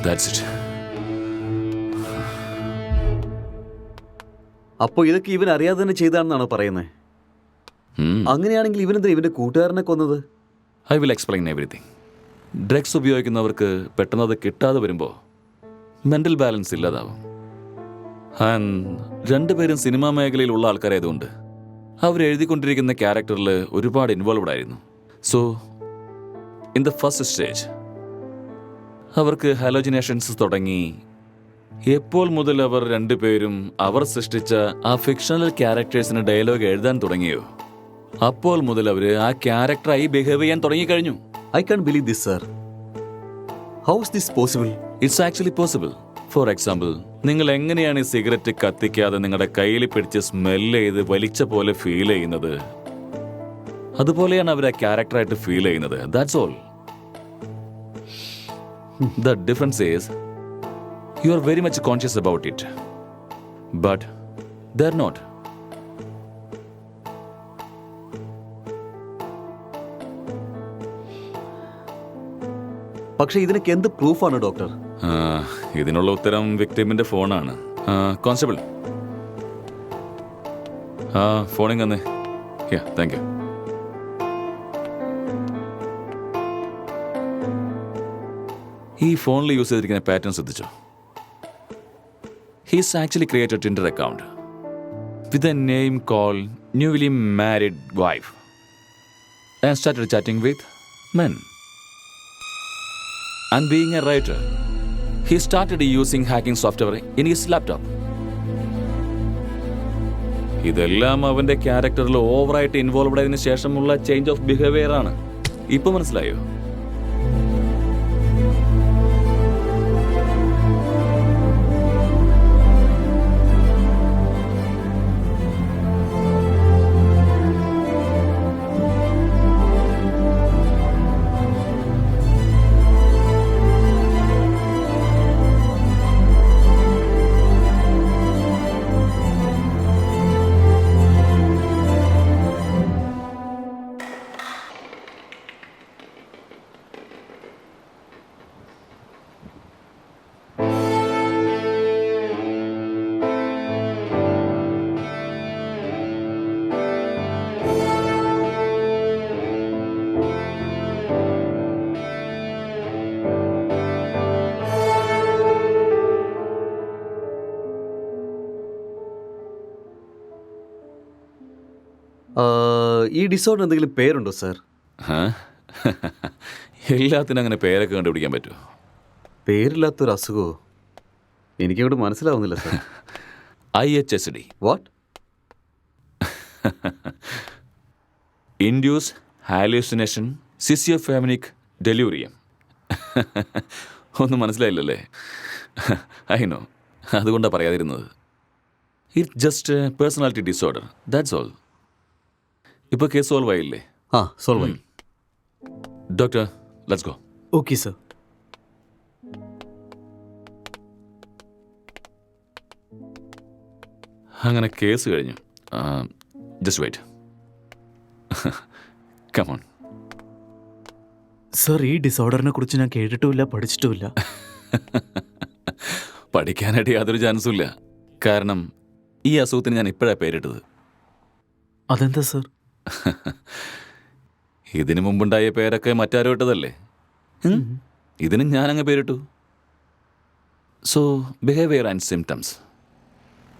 That's it. അപ്പോ ഇതൊക്കെ ഇവൻ അറിയാതെ തന്നെ ചെയ്താണെന്നാണോ പറയുന്നത്? അങ്ങനെയാണെങ്കിൽ ഇവനെന്താ ഇവന്റെ കൂട്ടുകാരനെ കൊന്നത്? I will explain everything. Drugs ഉപയോഗിക്കുന്നവർക്ക് പെട്ടെന്ന് അത് കിട്ടാതെ വരുമ്പോൾ മെന്റൽ ബാലൻസ് ഇല്ലാതാവും. രണ്ടുപേരും സിനിമാ മേഖലയിലുള്ള ആൾക്കാരായതുകൊണ്ട് അവരെഴുതിക്കൊണ്ടിരിക്കുന്ന ക്യാരക്ടറിൽ ഒരുപാട് ഇൻവോൾവ്ഡ് ആയിരുന്നു. So in the first stage അവർക്ക് ഹാലോജിനേഷൻസ് തുടങ്ങി. എപ്പോൾ മുതൽ അവർ രണ്ടുപേരും അവർ സൃഷ്ടിച്ച ആ ഫിക്ഷണൽ ക്യാരക്ടേഴ്സിന് ഡയലോഗ് എഴുതാൻ തുടങ്ങിയോ, അപ്പോൾ മുതൽ അവർ ആ ക്യാരക്ടറായി ബിഹേവ് ചെയ്യാൻ തുടങ്ങിക്കഴിഞ്ഞു. I can believe this sir. How is this possible? It's actually possible. For example, നിങ്ങൾ എങ്ങനെയാണ് ഈ സിഗരറ്റ് കത്തിക്കാതെ നിങ്ങളുടെ കയ്യിൽ പിടിച്ച് സ്മെല്ല് ചെയ്ത് വലിച്ച പോലെ ഫീൽ ചെയ്യുന്നത്? അതുപോലെയാണ് അവർ ആ ക്യാരക്ടറായിട്ട് ഫീൽ ചെയ്യുന്നത്. That's all. The difference is you are very much conscious about it, but they are not. പക്ഷെ ഇതിനൊക്കെ എന്ത് പ്രൂഫാണ് ഡോക്ടർ? ഇതിനുള്ള ഉത്തരം വിക്ടിമിന്റെ ഫോണാണ്. കോൺസ്റ്റബിൾ, ഫോണിങ് തന്നെ. Thank you. ഈ ഫോണിൽ യൂസ് ചെയ്തിരിക്കുന്ന പാറ്റേൺ ശ്രദ്ധിച്ചോ? He's actually created Tinder account with a name call newly married wife and started chatting with men. And being a writer, he started using hacking software in his laptop. ഇതെല്ലാം അവന്റെ ക്യാരക്ടറിൽ ഓവറായിട്ട് involved ആയതിനു ശേഷമുള്ള change of behaviour ആണ്. ഇപ്പൊ മനസ്സിലായോ? ഈ disorder എന്തെങ്കിലും പേരുണ്ടോ സാർ? ആ? എല്ലാത്തിനും അങ്ങനെ പേരൊക്കെ കണ്ടുപിടിക്കാൻ പറ്റുമോ? പേരില്ലാത്തൊരു അസുഖമോ? എനിക്കങ്ങോട്ട് മനസ്സിലാവുന്നില്ല sir. IHSD. What? Induce hallucination സിസിയോഫാമിനിക് ഡെലൂറിയം. ഒന്നും മനസ്സിലായില്ലല്ലേ? ഐ നോ, അതുകൊണ്ടാണ് പറയാതിരുന്നത്. It just personality disorder, that's all. ഇപ്പോൾ കേസ് സോൾവ് ആയില്ലേ? ആ, സോൾവ് ആയി. Doctor, let's go. Okay sir. അങ്ങനെ കേസ് കഴിഞ്ഞു. Just wait. കമോൺ. സർ, ഈ ഡിസോർഡറിനെ കുറിച്ച് ഞാൻ കേട്ടിട്ടുമില്ല, പഠിച്ചിട്ടുമില്ല. പഠിക്കാനായിട്ട് യാതൊരു ചാൻസും ഇല്ല. കാരണം ഈ അസുഖത്തിന് ഞാൻ ഇപ്പോഴാണ് പേരിട്ടത്. അതെന്താ സർ? ഇതിനു മുമ്പുണ്ടായ പേരൊക്കെ മറ്റാരോ ഇട്ടതല്ലേ? ഇതിനും ഞാനങ്ങ് പേരിട്ടു. So behaviour and symptoms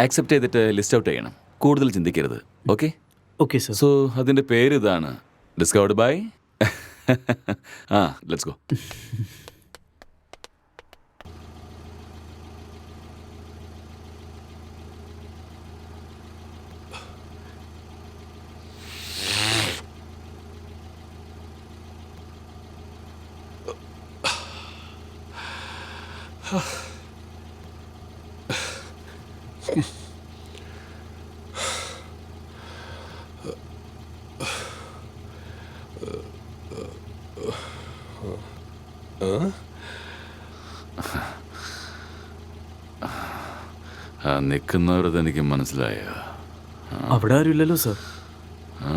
accept ചെയ്തിട്ട് ലിസ്റ്റ് ഔട്ട് ചെയ്യണം. കൂടുതൽ ചിന്തിക്കരുത്. ഓക്കെ? Okay sir. സോ അതിൻ്റെ പേര് ഇതാണ്, ഡിസ്കവർഡ് ബൈ. Let's go. നിൽക്കുന്നവരത് എനിക്ക് മനസ്സിലായോ? അവിടെ ആരുമില്ലല്ലോ സർ. ആ